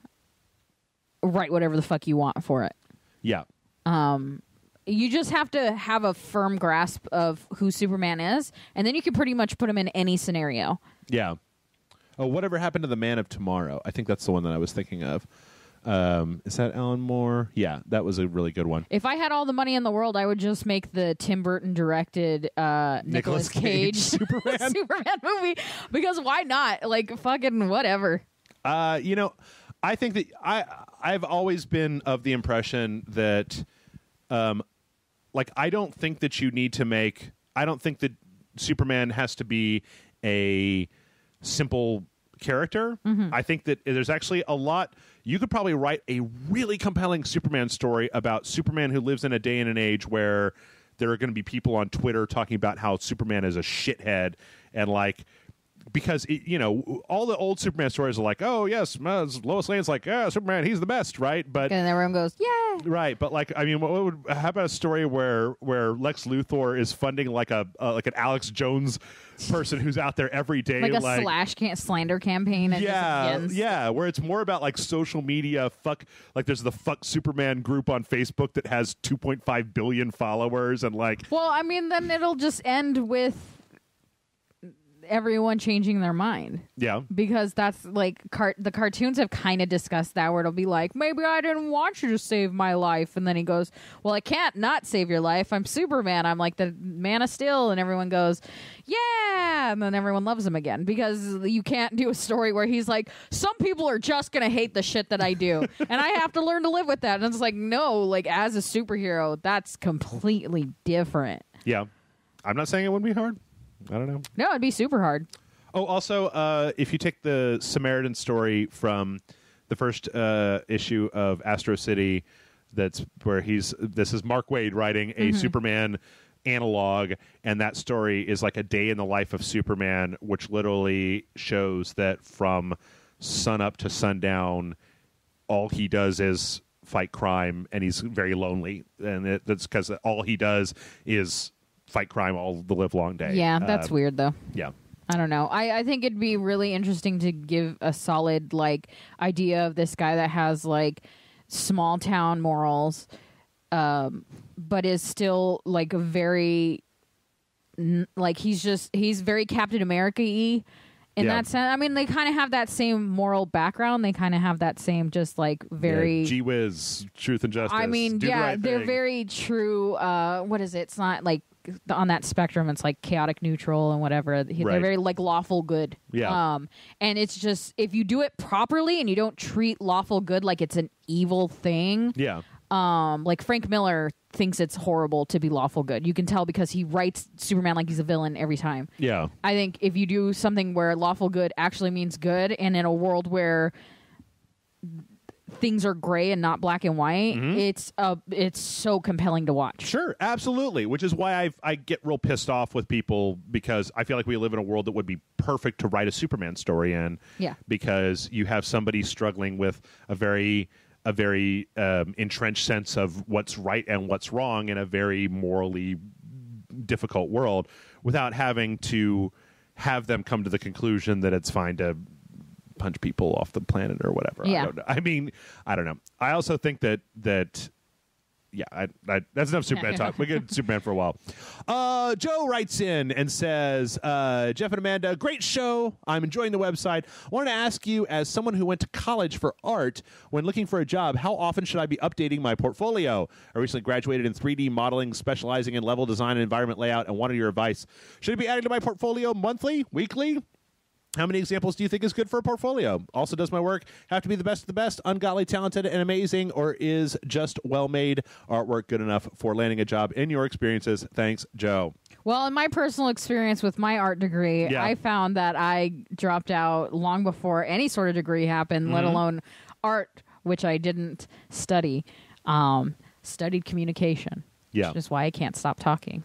S2: whatever the fuck you want for it.
S1: Yeah.
S2: You just have to have a firm grasp of who Superman is, and then you can pretty much put him in any scenario.
S1: Yeah. Oh, Whatever Happened to the Man of Tomorrow? I think that's the one that I was thinking of. Is that Alan Moore? Yeah, that was a really good one.
S2: If I had all the money in the world, I would just make the Tim Burton directed Nicolas Cage
S1: Superman
S2: movie, because why not? Like, fucking whatever.
S1: I think that I've always been of the impression that I don't think that you need to make, I don't think that Superman has to be a simple character. I think that there's actually a lot. You could probably write a really compelling Superman story about Superman who lives in a day and an age where there are going to be people on Twitter talking about how Superman is a shithead, and like, because all the old Superman stories are like, oh yes, Lois Lane's like, yeah, Superman, he's the best, right? But
S2: and everyone goes, yeah,
S1: right. But like, I mean, how about a story where Lex Luthor is funding like an Alex Jones person who's out there every day,
S2: like a slander campaign? And
S1: yeah, where it's more about like social media. Like there's the Fuck Superman group on Facebook that has 2.5 billion followers, and like,
S2: well, I mean, then it'll just end with everyone changing their mind.
S1: Yeah.
S2: Because that's like the cartoons have kind of discussed that, where it'll be like, maybe I didn't want you to save my life. And then he goes, well, I can't not save your life. I'm Superman. I'm like the Man of Steel. And everyone goes, yeah. And then everyone loves him again, because you can't do a story where he's like, some people are just going to hate the shit that I do. And I have to learn to live with that. And it's like, no, like as a superhero, that's completely different.
S1: Yeah. I'm not saying it wouldn't be hard. I don't know.
S2: No, it'd be super hard.
S1: Oh, also, if you take the Samaritan story from the first issue of Astro City, that's where this is Mark Waid writing a Superman analog, and that story is like a day in the life of Superman, which literally shows that from sun up to sundown, all he does is fight crime, and he's very lonely, and that's because all he does is fight crime all the live long day.
S2: Yeah, that's weird though.
S1: Yeah.
S2: I don't know. I think it'd be really interesting to give a solid like idea of this guy that has like small town morals, but is still like very like he's very Captain America-y in that sense. I mean, they kind of have that same moral background. They kind of have that same just like very
S1: gee whiz, truth and justice.
S2: I mean, they're very true. What is it? It's not like on that spectrum, it's like chaotic neutral and whatever. They're very like lawful good.
S1: Yeah.
S2: And it's just, if you do it properly and you don't treat lawful good like it's an evil thing.
S1: Yeah.
S2: Like Frank Miller thinks it's horrible to be lawful good. You can tell because he writes Superman like he's a villain every time.
S1: Yeah.
S2: I think if you do something where lawful good actually means good, and in a world where things are gray and not black and white, it's so compelling to watch.
S1: Sure, absolutely. Which is why I get real pissed off with people, because I feel like we live in a world that would be perfect to write a Superman story in.
S2: Yeah.
S1: Because you have somebody struggling with a very entrenched sense of what's right and what's wrong in a very morally difficult world, without having to have them come to the conclusion that it's fine to punch people off the planet or whatever.
S2: Yeah.
S1: I don't know. I mean, I don't know. I also think that yeah, that's enough Superman talk. We get Superman for a while. Joe writes in and says, Jeff and Amanda, great show. I'm enjoying the website. I wanted to ask you, as someone who went to college for art, when looking for a job, how often should I be updating my portfolio? I recently graduated in 3D modeling, specializing in level design and environment layout, and wanted your advice. Should I be adding to my portfolio monthly, weekly? How many examples do you think is good for a portfolio? Also, does my work have to be the best of the best, ungodly talented and amazing, or is just well-made artwork good enough for landing a job in your experiences? Thanks, Joe.
S2: Well, in my personal experience with my art degree, I found that I dropped out long before any sort of degree happened, let alone art, which I didn't study. Studied communication, which is why I can't stop talking.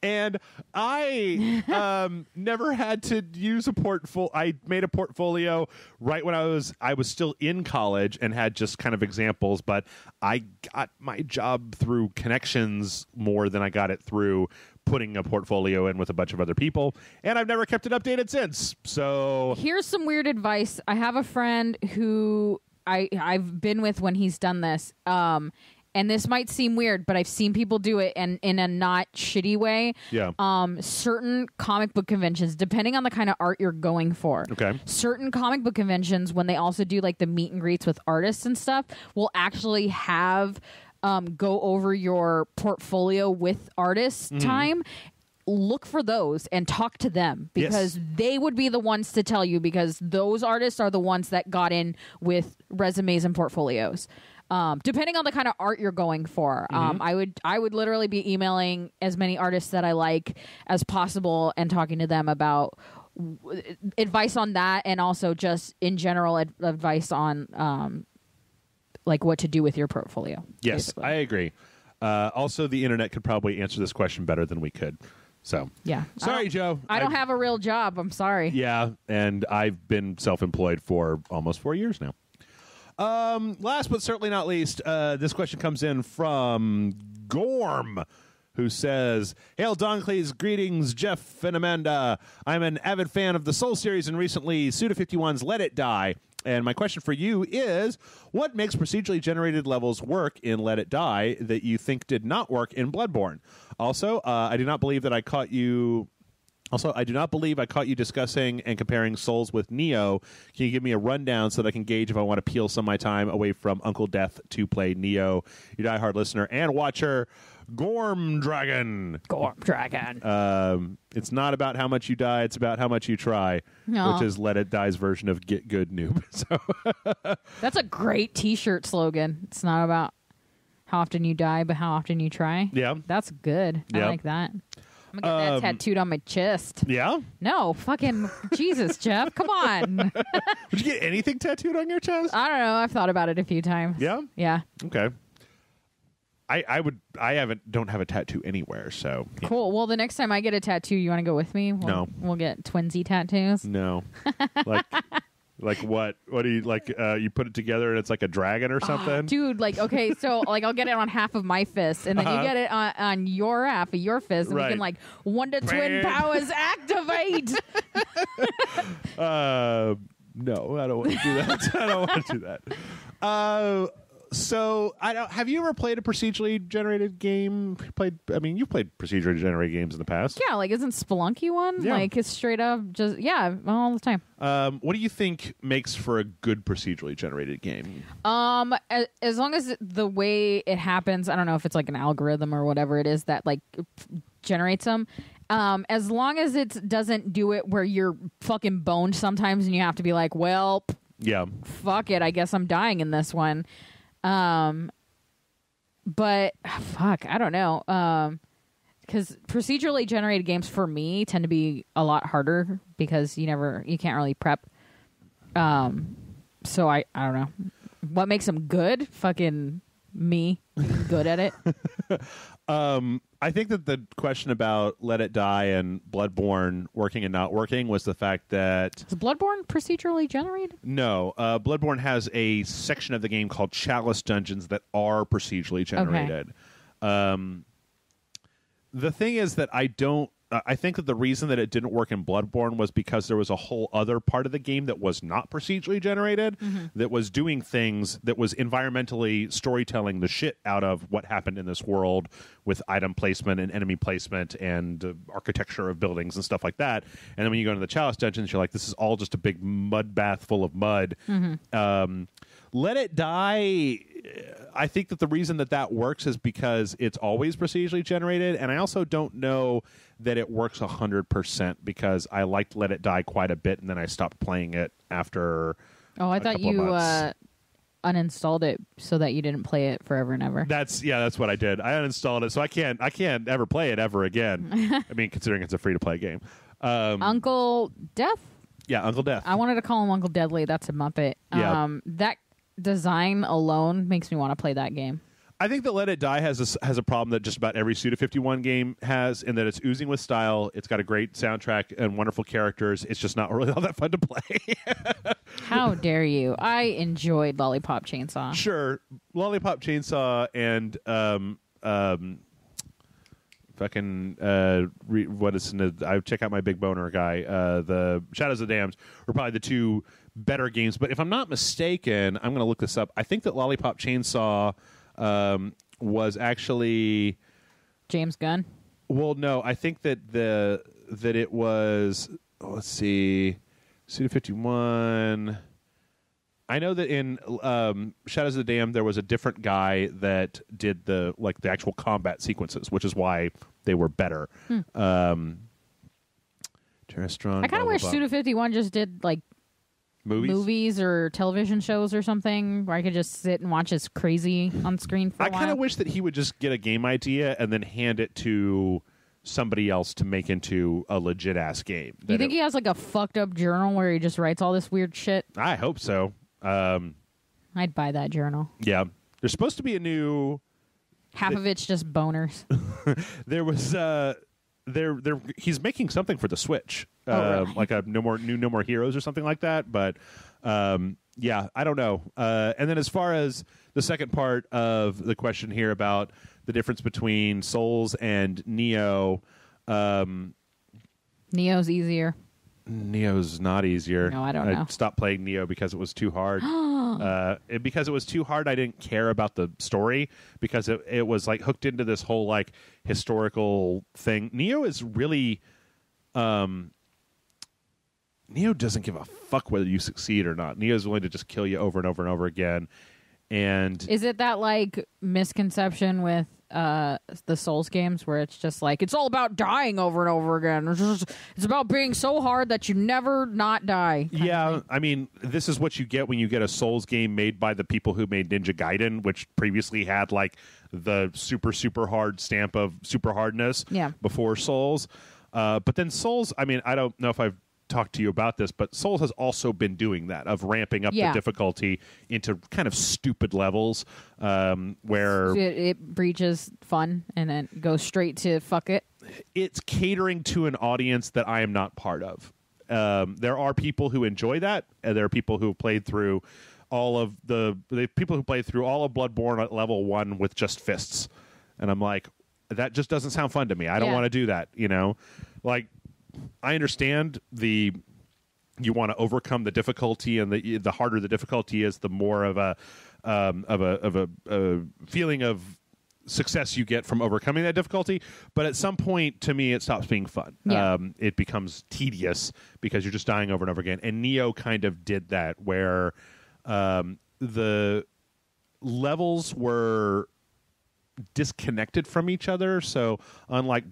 S1: And I never had to use a portfolio. I made a portfolio right when I was still in college and had just kind of examples, but I got my job through connections more than I got it through putting a portfolio in with a bunch of other people, and I've never kept it updated since. So
S2: here's some weird advice. I have a friend who I've been with when he's done this. And this might seem weird, but I've seen people do it, and in a not shitty way.
S1: Yeah.
S2: Certain comic book conventions, depending on the kind of art you're going for.
S1: Okay.
S2: Certain comic book conventions, when they also do like the meet and greets with artists and stuff, will actually have go over your portfolio with artists time. Look for those and talk to them, because they would be the ones to tell you, because those artists are the ones that got in with resumes and portfolios. Depending on the kind of art you're going for. I would literally be emailing as many artists that I like as possible and talking to them about advice on that, and also just in general advice on like what to do with your portfolio.
S1: Yes,
S2: basically.
S1: I agree. Also, the internet could probably answer this question better than we could. So,
S2: yeah.
S1: Sorry, Joe.
S2: I don't have a real job. I'm sorry.
S1: Yeah, and I've been self-employed for almost 4 years now. Last but certainly not least, this question comes in from Gorm, who says, Hail Doncles, greetings, Jeff and Amanda. I'm an avid fan of the Soul series and recently Suda51's Let It Die. And my question for you is, what makes procedurally generated levels work in Let It Die that you think did not work in Bloodborne? Also, I do not believe I caught you discussing and comparing Souls with Neo. Can you give me a rundown so that I can gauge if I want to peel some of my time away from Uncle Death to play Neo? Your diehard listener and watcher, Gorm Dragon. It's not about how much you die, it's about how much you try, which is Let It Die's version of Get Good Noob. So
S2: that's a great T-shirt slogan. It's not about how often you die, but how often you try.
S1: Yeah.
S2: That's good. I like that. I'm going to get that tattooed on my chest.
S1: Yeah?
S2: No, fucking Jesus, Jeff. Come on.
S1: Would you get anything tattooed on your chest?
S2: I don't know. I've thought about it a few times.
S1: Yeah?
S2: Yeah.
S1: Okay. Don't have a tattoo anywhere, so
S2: yeah. Cool. Well, the next time I get a tattoo, you want to go with me?
S1: No.
S2: We'll get twinsy tattoos.
S1: No. Like what? What do you like? You put it together and it's like a dragon or something,
S2: dude. Like okay, so like I'll get it on half of my fist, and then you get it on your half of your fist, and we can like one to twin powers activate.
S1: No, I don't want to do that. I don't want to do that. So have you ever played a procedurally generated game? You've played procedurally generated games in the past.
S2: Yeah, like isn't Spelunky one? Yeah. Like it's straight up just all the time.
S1: What do you think makes for a good procedurally generated game?
S2: As long as the way it happens, I don't know if it's like an algorithm or whatever it is that like generates them. As long as it doesn't do it where you're fucking boned sometimes and you have to be like, well,
S1: yeah,
S2: fuck it, I guess I'm dying in this one. But fuck, I don't know. Because procedurally generated games for me tend to be a lot harder because you can't really prep. So I don't know what makes them good. Fucking me, good at it.
S1: I think that the question about Let It Die and Bloodborne working and not working was the fact that...
S2: Is Bloodborne procedurally generated?
S1: No. Bloodborne has a section of the game called Chalice Dungeons that are procedurally generated. Okay. The thing is that I think that the reason that it didn't work in Bloodborne was because there was a whole other part of the game that was not procedurally generated, that was doing things, that was environmentally storytelling the shit out of what happened in this world with item placement and enemy placement and architecture of buildings and stuff like that. And then when you go into the Chalice Dungeons, you're like, this is all just a big mud bath full of mud. Let It Die, I think that the reason that works is because it's always procedurally generated, and I also don't know that it works 100% because I liked Let It Die quite a bit, and then I stopped playing it after
S2: I thought you uninstalled it so that you didn't play it forever and ever.
S1: That's what I did. I uninstalled it, so I can't ever play it ever again. I mean, considering it's a free-to-play game.
S2: Uncle Death?
S1: Yeah, Uncle Death.
S2: I wanted to call him Uncle Deadly. That's a Muppet.
S1: Yeah.
S2: That design alone makes me want to play that game.
S1: I think that Let It Die has a problem that just about every Suda51 game has, in that it's oozing with style. It's got a great soundtrack and wonderful characters. It's just not really all that fun to play.
S2: How dare you? I enjoyed Lollipop Chainsaw.
S1: Sure. Lollipop Chainsaw and I check out my Big Boner guy. The Shadows of the Damned were probably the two better games. But if I'm not mistaken, I'm going to look this up. I think that Lollipop Chainsaw was actually
S2: James Gunn.
S1: Well, no, I think that it was. Let's see, Suda51. I know that in Shadows of the Damned there was a different guy that did the actual combat sequences, which is why they were better. Terrestrong.
S2: I kind of wish Suda51 just did movies or television shows or something where I could just sit and watch this crazy on screen for a while.
S1: I kind of wish that he would just get a game idea and then hand it to somebody else to make into a legit ass game.
S2: Do you think he has a fucked up journal where he just writes all this weird shit?
S1: I hope so.
S2: I'd buy that journal.
S1: Yeah. There's supposed to be a new
S2: Half of it's just boners.
S1: There was he's making something for the Switch,
S2: really?
S1: like a No More Heroes or something like that. But yeah, I don't know. And then as far as the second part of the question here about the difference between Souls and Neo,
S2: Neo's easier.
S1: Neo's not easier.
S2: No, I don't know.
S1: I stopped playing Neo because it was too hard. Because it was too hard, I didn't care about the story because it was like hooked into this whole like historical thing. Neo is really, Neo doesn't give a fuck whether you succeed or not. Neo is willing to just kill you over and over and over again. And
S2: is it that like misconception with the Souls games where it's just like it's all about dying over and over again? It's about being so hard that you never not die.
S1: Yeah, I mean, this is what you get when you get a Souls game made by the people who made Ninja Gaiden, which previously had like the super hard stamp of super hardness before Souls. But then Souls, I mean, I don't know if I've talked to you about this, but Souls has also been doing that of ramping up the difficulty into kind of stupid levels where
S2: it breaches fun and then goes straight to fuck it.
S1: It's catering to an audience that I am not part of. There are people who enjoy that, and there are people who have played through all of the people who played through all of Bloodborne at level 1 with just fists, and I'm like, that just doesn't sound fun to me. I don't want to do that, you know, like. I understand you want to overcome the difficulty, and the harder the difficulty is, the more of a feeling of success you get from overcoming that difficulty. But at some point, to me, it stops being fun.
S2: Yeah.
S1: It becomes tedious because you're just dying over and over again. And Neo kind of did that, where the levels were disconnected from each other. So unlike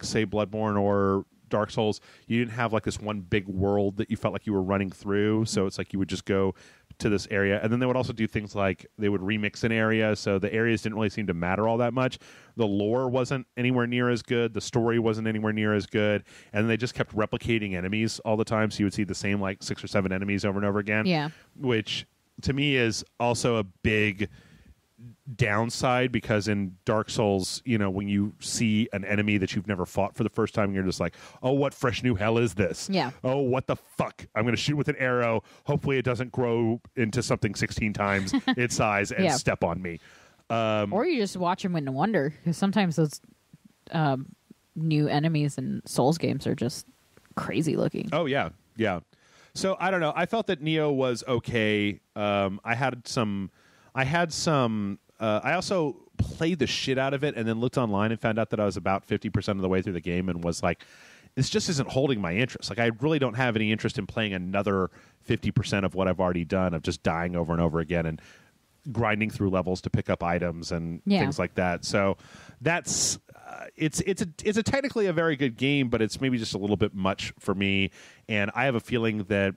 S1: say Bloodborne or Dark Souls, you didn't have like this one big world that you felt like you were running through. So it's like you would just go to this area, and then they would also do things like they would remix an area, so the areas didn't really seem to matter all that much. The lore wasn't anywhere near as good, the story wasn't anywhere near as good, and then they just kept replicating enemies all the time, so you would see the same like 6 or 7 enemies over and over again, which to me is also a big downside, because in Dark Souls, you know, when you see an enemy that you've never fought for the first time, you're just like, oh, what fresh new hell is this? Oh, what the fuck? I'm going to shoot with an arrow. Hopefully it doesn't grow into something 16 times its size and step on me.
S2: Or you just watch them and wonder, because sometimes those new enemies in Souls games are just crazy looking.
S1: Oh, yeah. Yeah. So, I don't know. I felt that Neo was okay. I also played the shit out of it and then looked online and found out that I was about 50% of the way through the game and was like, this just isn't holding my interest. Like, I really don't have any interest in playing another 50% of what I've already done, of just dying over and over again and grinding through levels to pick up items and things like that. So that's it's a technically a very good game, but it's maybe just a little bit much for me. And I have a feeling that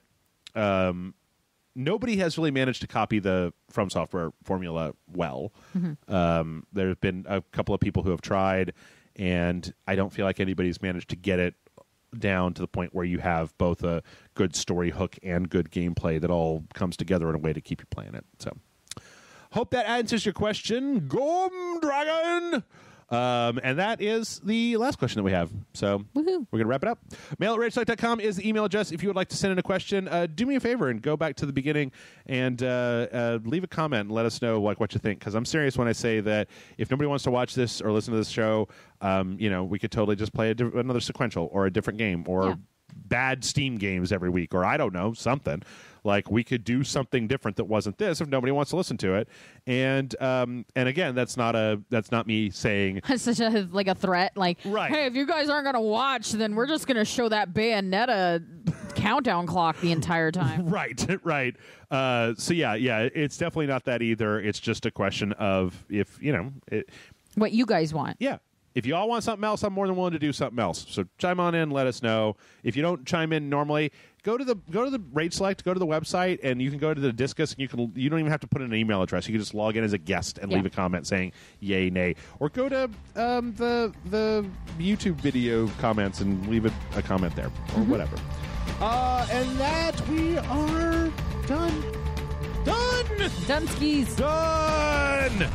S1: nobody has really managed to copy the From Software formula well. There have been a couple of people who have tried, and I don't feel like anybody's managed to get it down to the point where you have both a good story hook and good gameplay that all comes together in a way to keep you playing it. So, hope that answers your question, Gorm Dragon. And that is the last question that we have. So we're going to wrap it up. mail@rageselect.com is the email address if you would like to send in a question. Do me a favor and go back to the beginning and leave a comment and let us know what you think, because I'm serious when I say that if nobody wants to watch this or listen to this show, we could totally just play another sequential or a different game or bad Steam games every week, or I don't know, something. Like, we could do something different that wasn't this if nobody wants to listen to it. And again, that's not me saying
S2: it's such a threat. Like, hey, if you guys aren't gonna watch, then we're just gonna show that Bayonetta countdown clock the entire time.
S1: Right. So yeah, it's definitely not that either. It's just a question of
S2: what you guys want.
S1: Yeah. If you all want something else, I'm more than willing to do something else. So chime on in, let us know. If you don't chime in normally, go to the Rage Select, go to the website, and you can go to the Discus, and you don't even have to put in an email address. You can just log in as a guest and leave a comment saying yay, nay, or go to the YouTube video comments and leave a comment there or whatever. And that we are done. Done.
S2: Done skis.
S1: Done.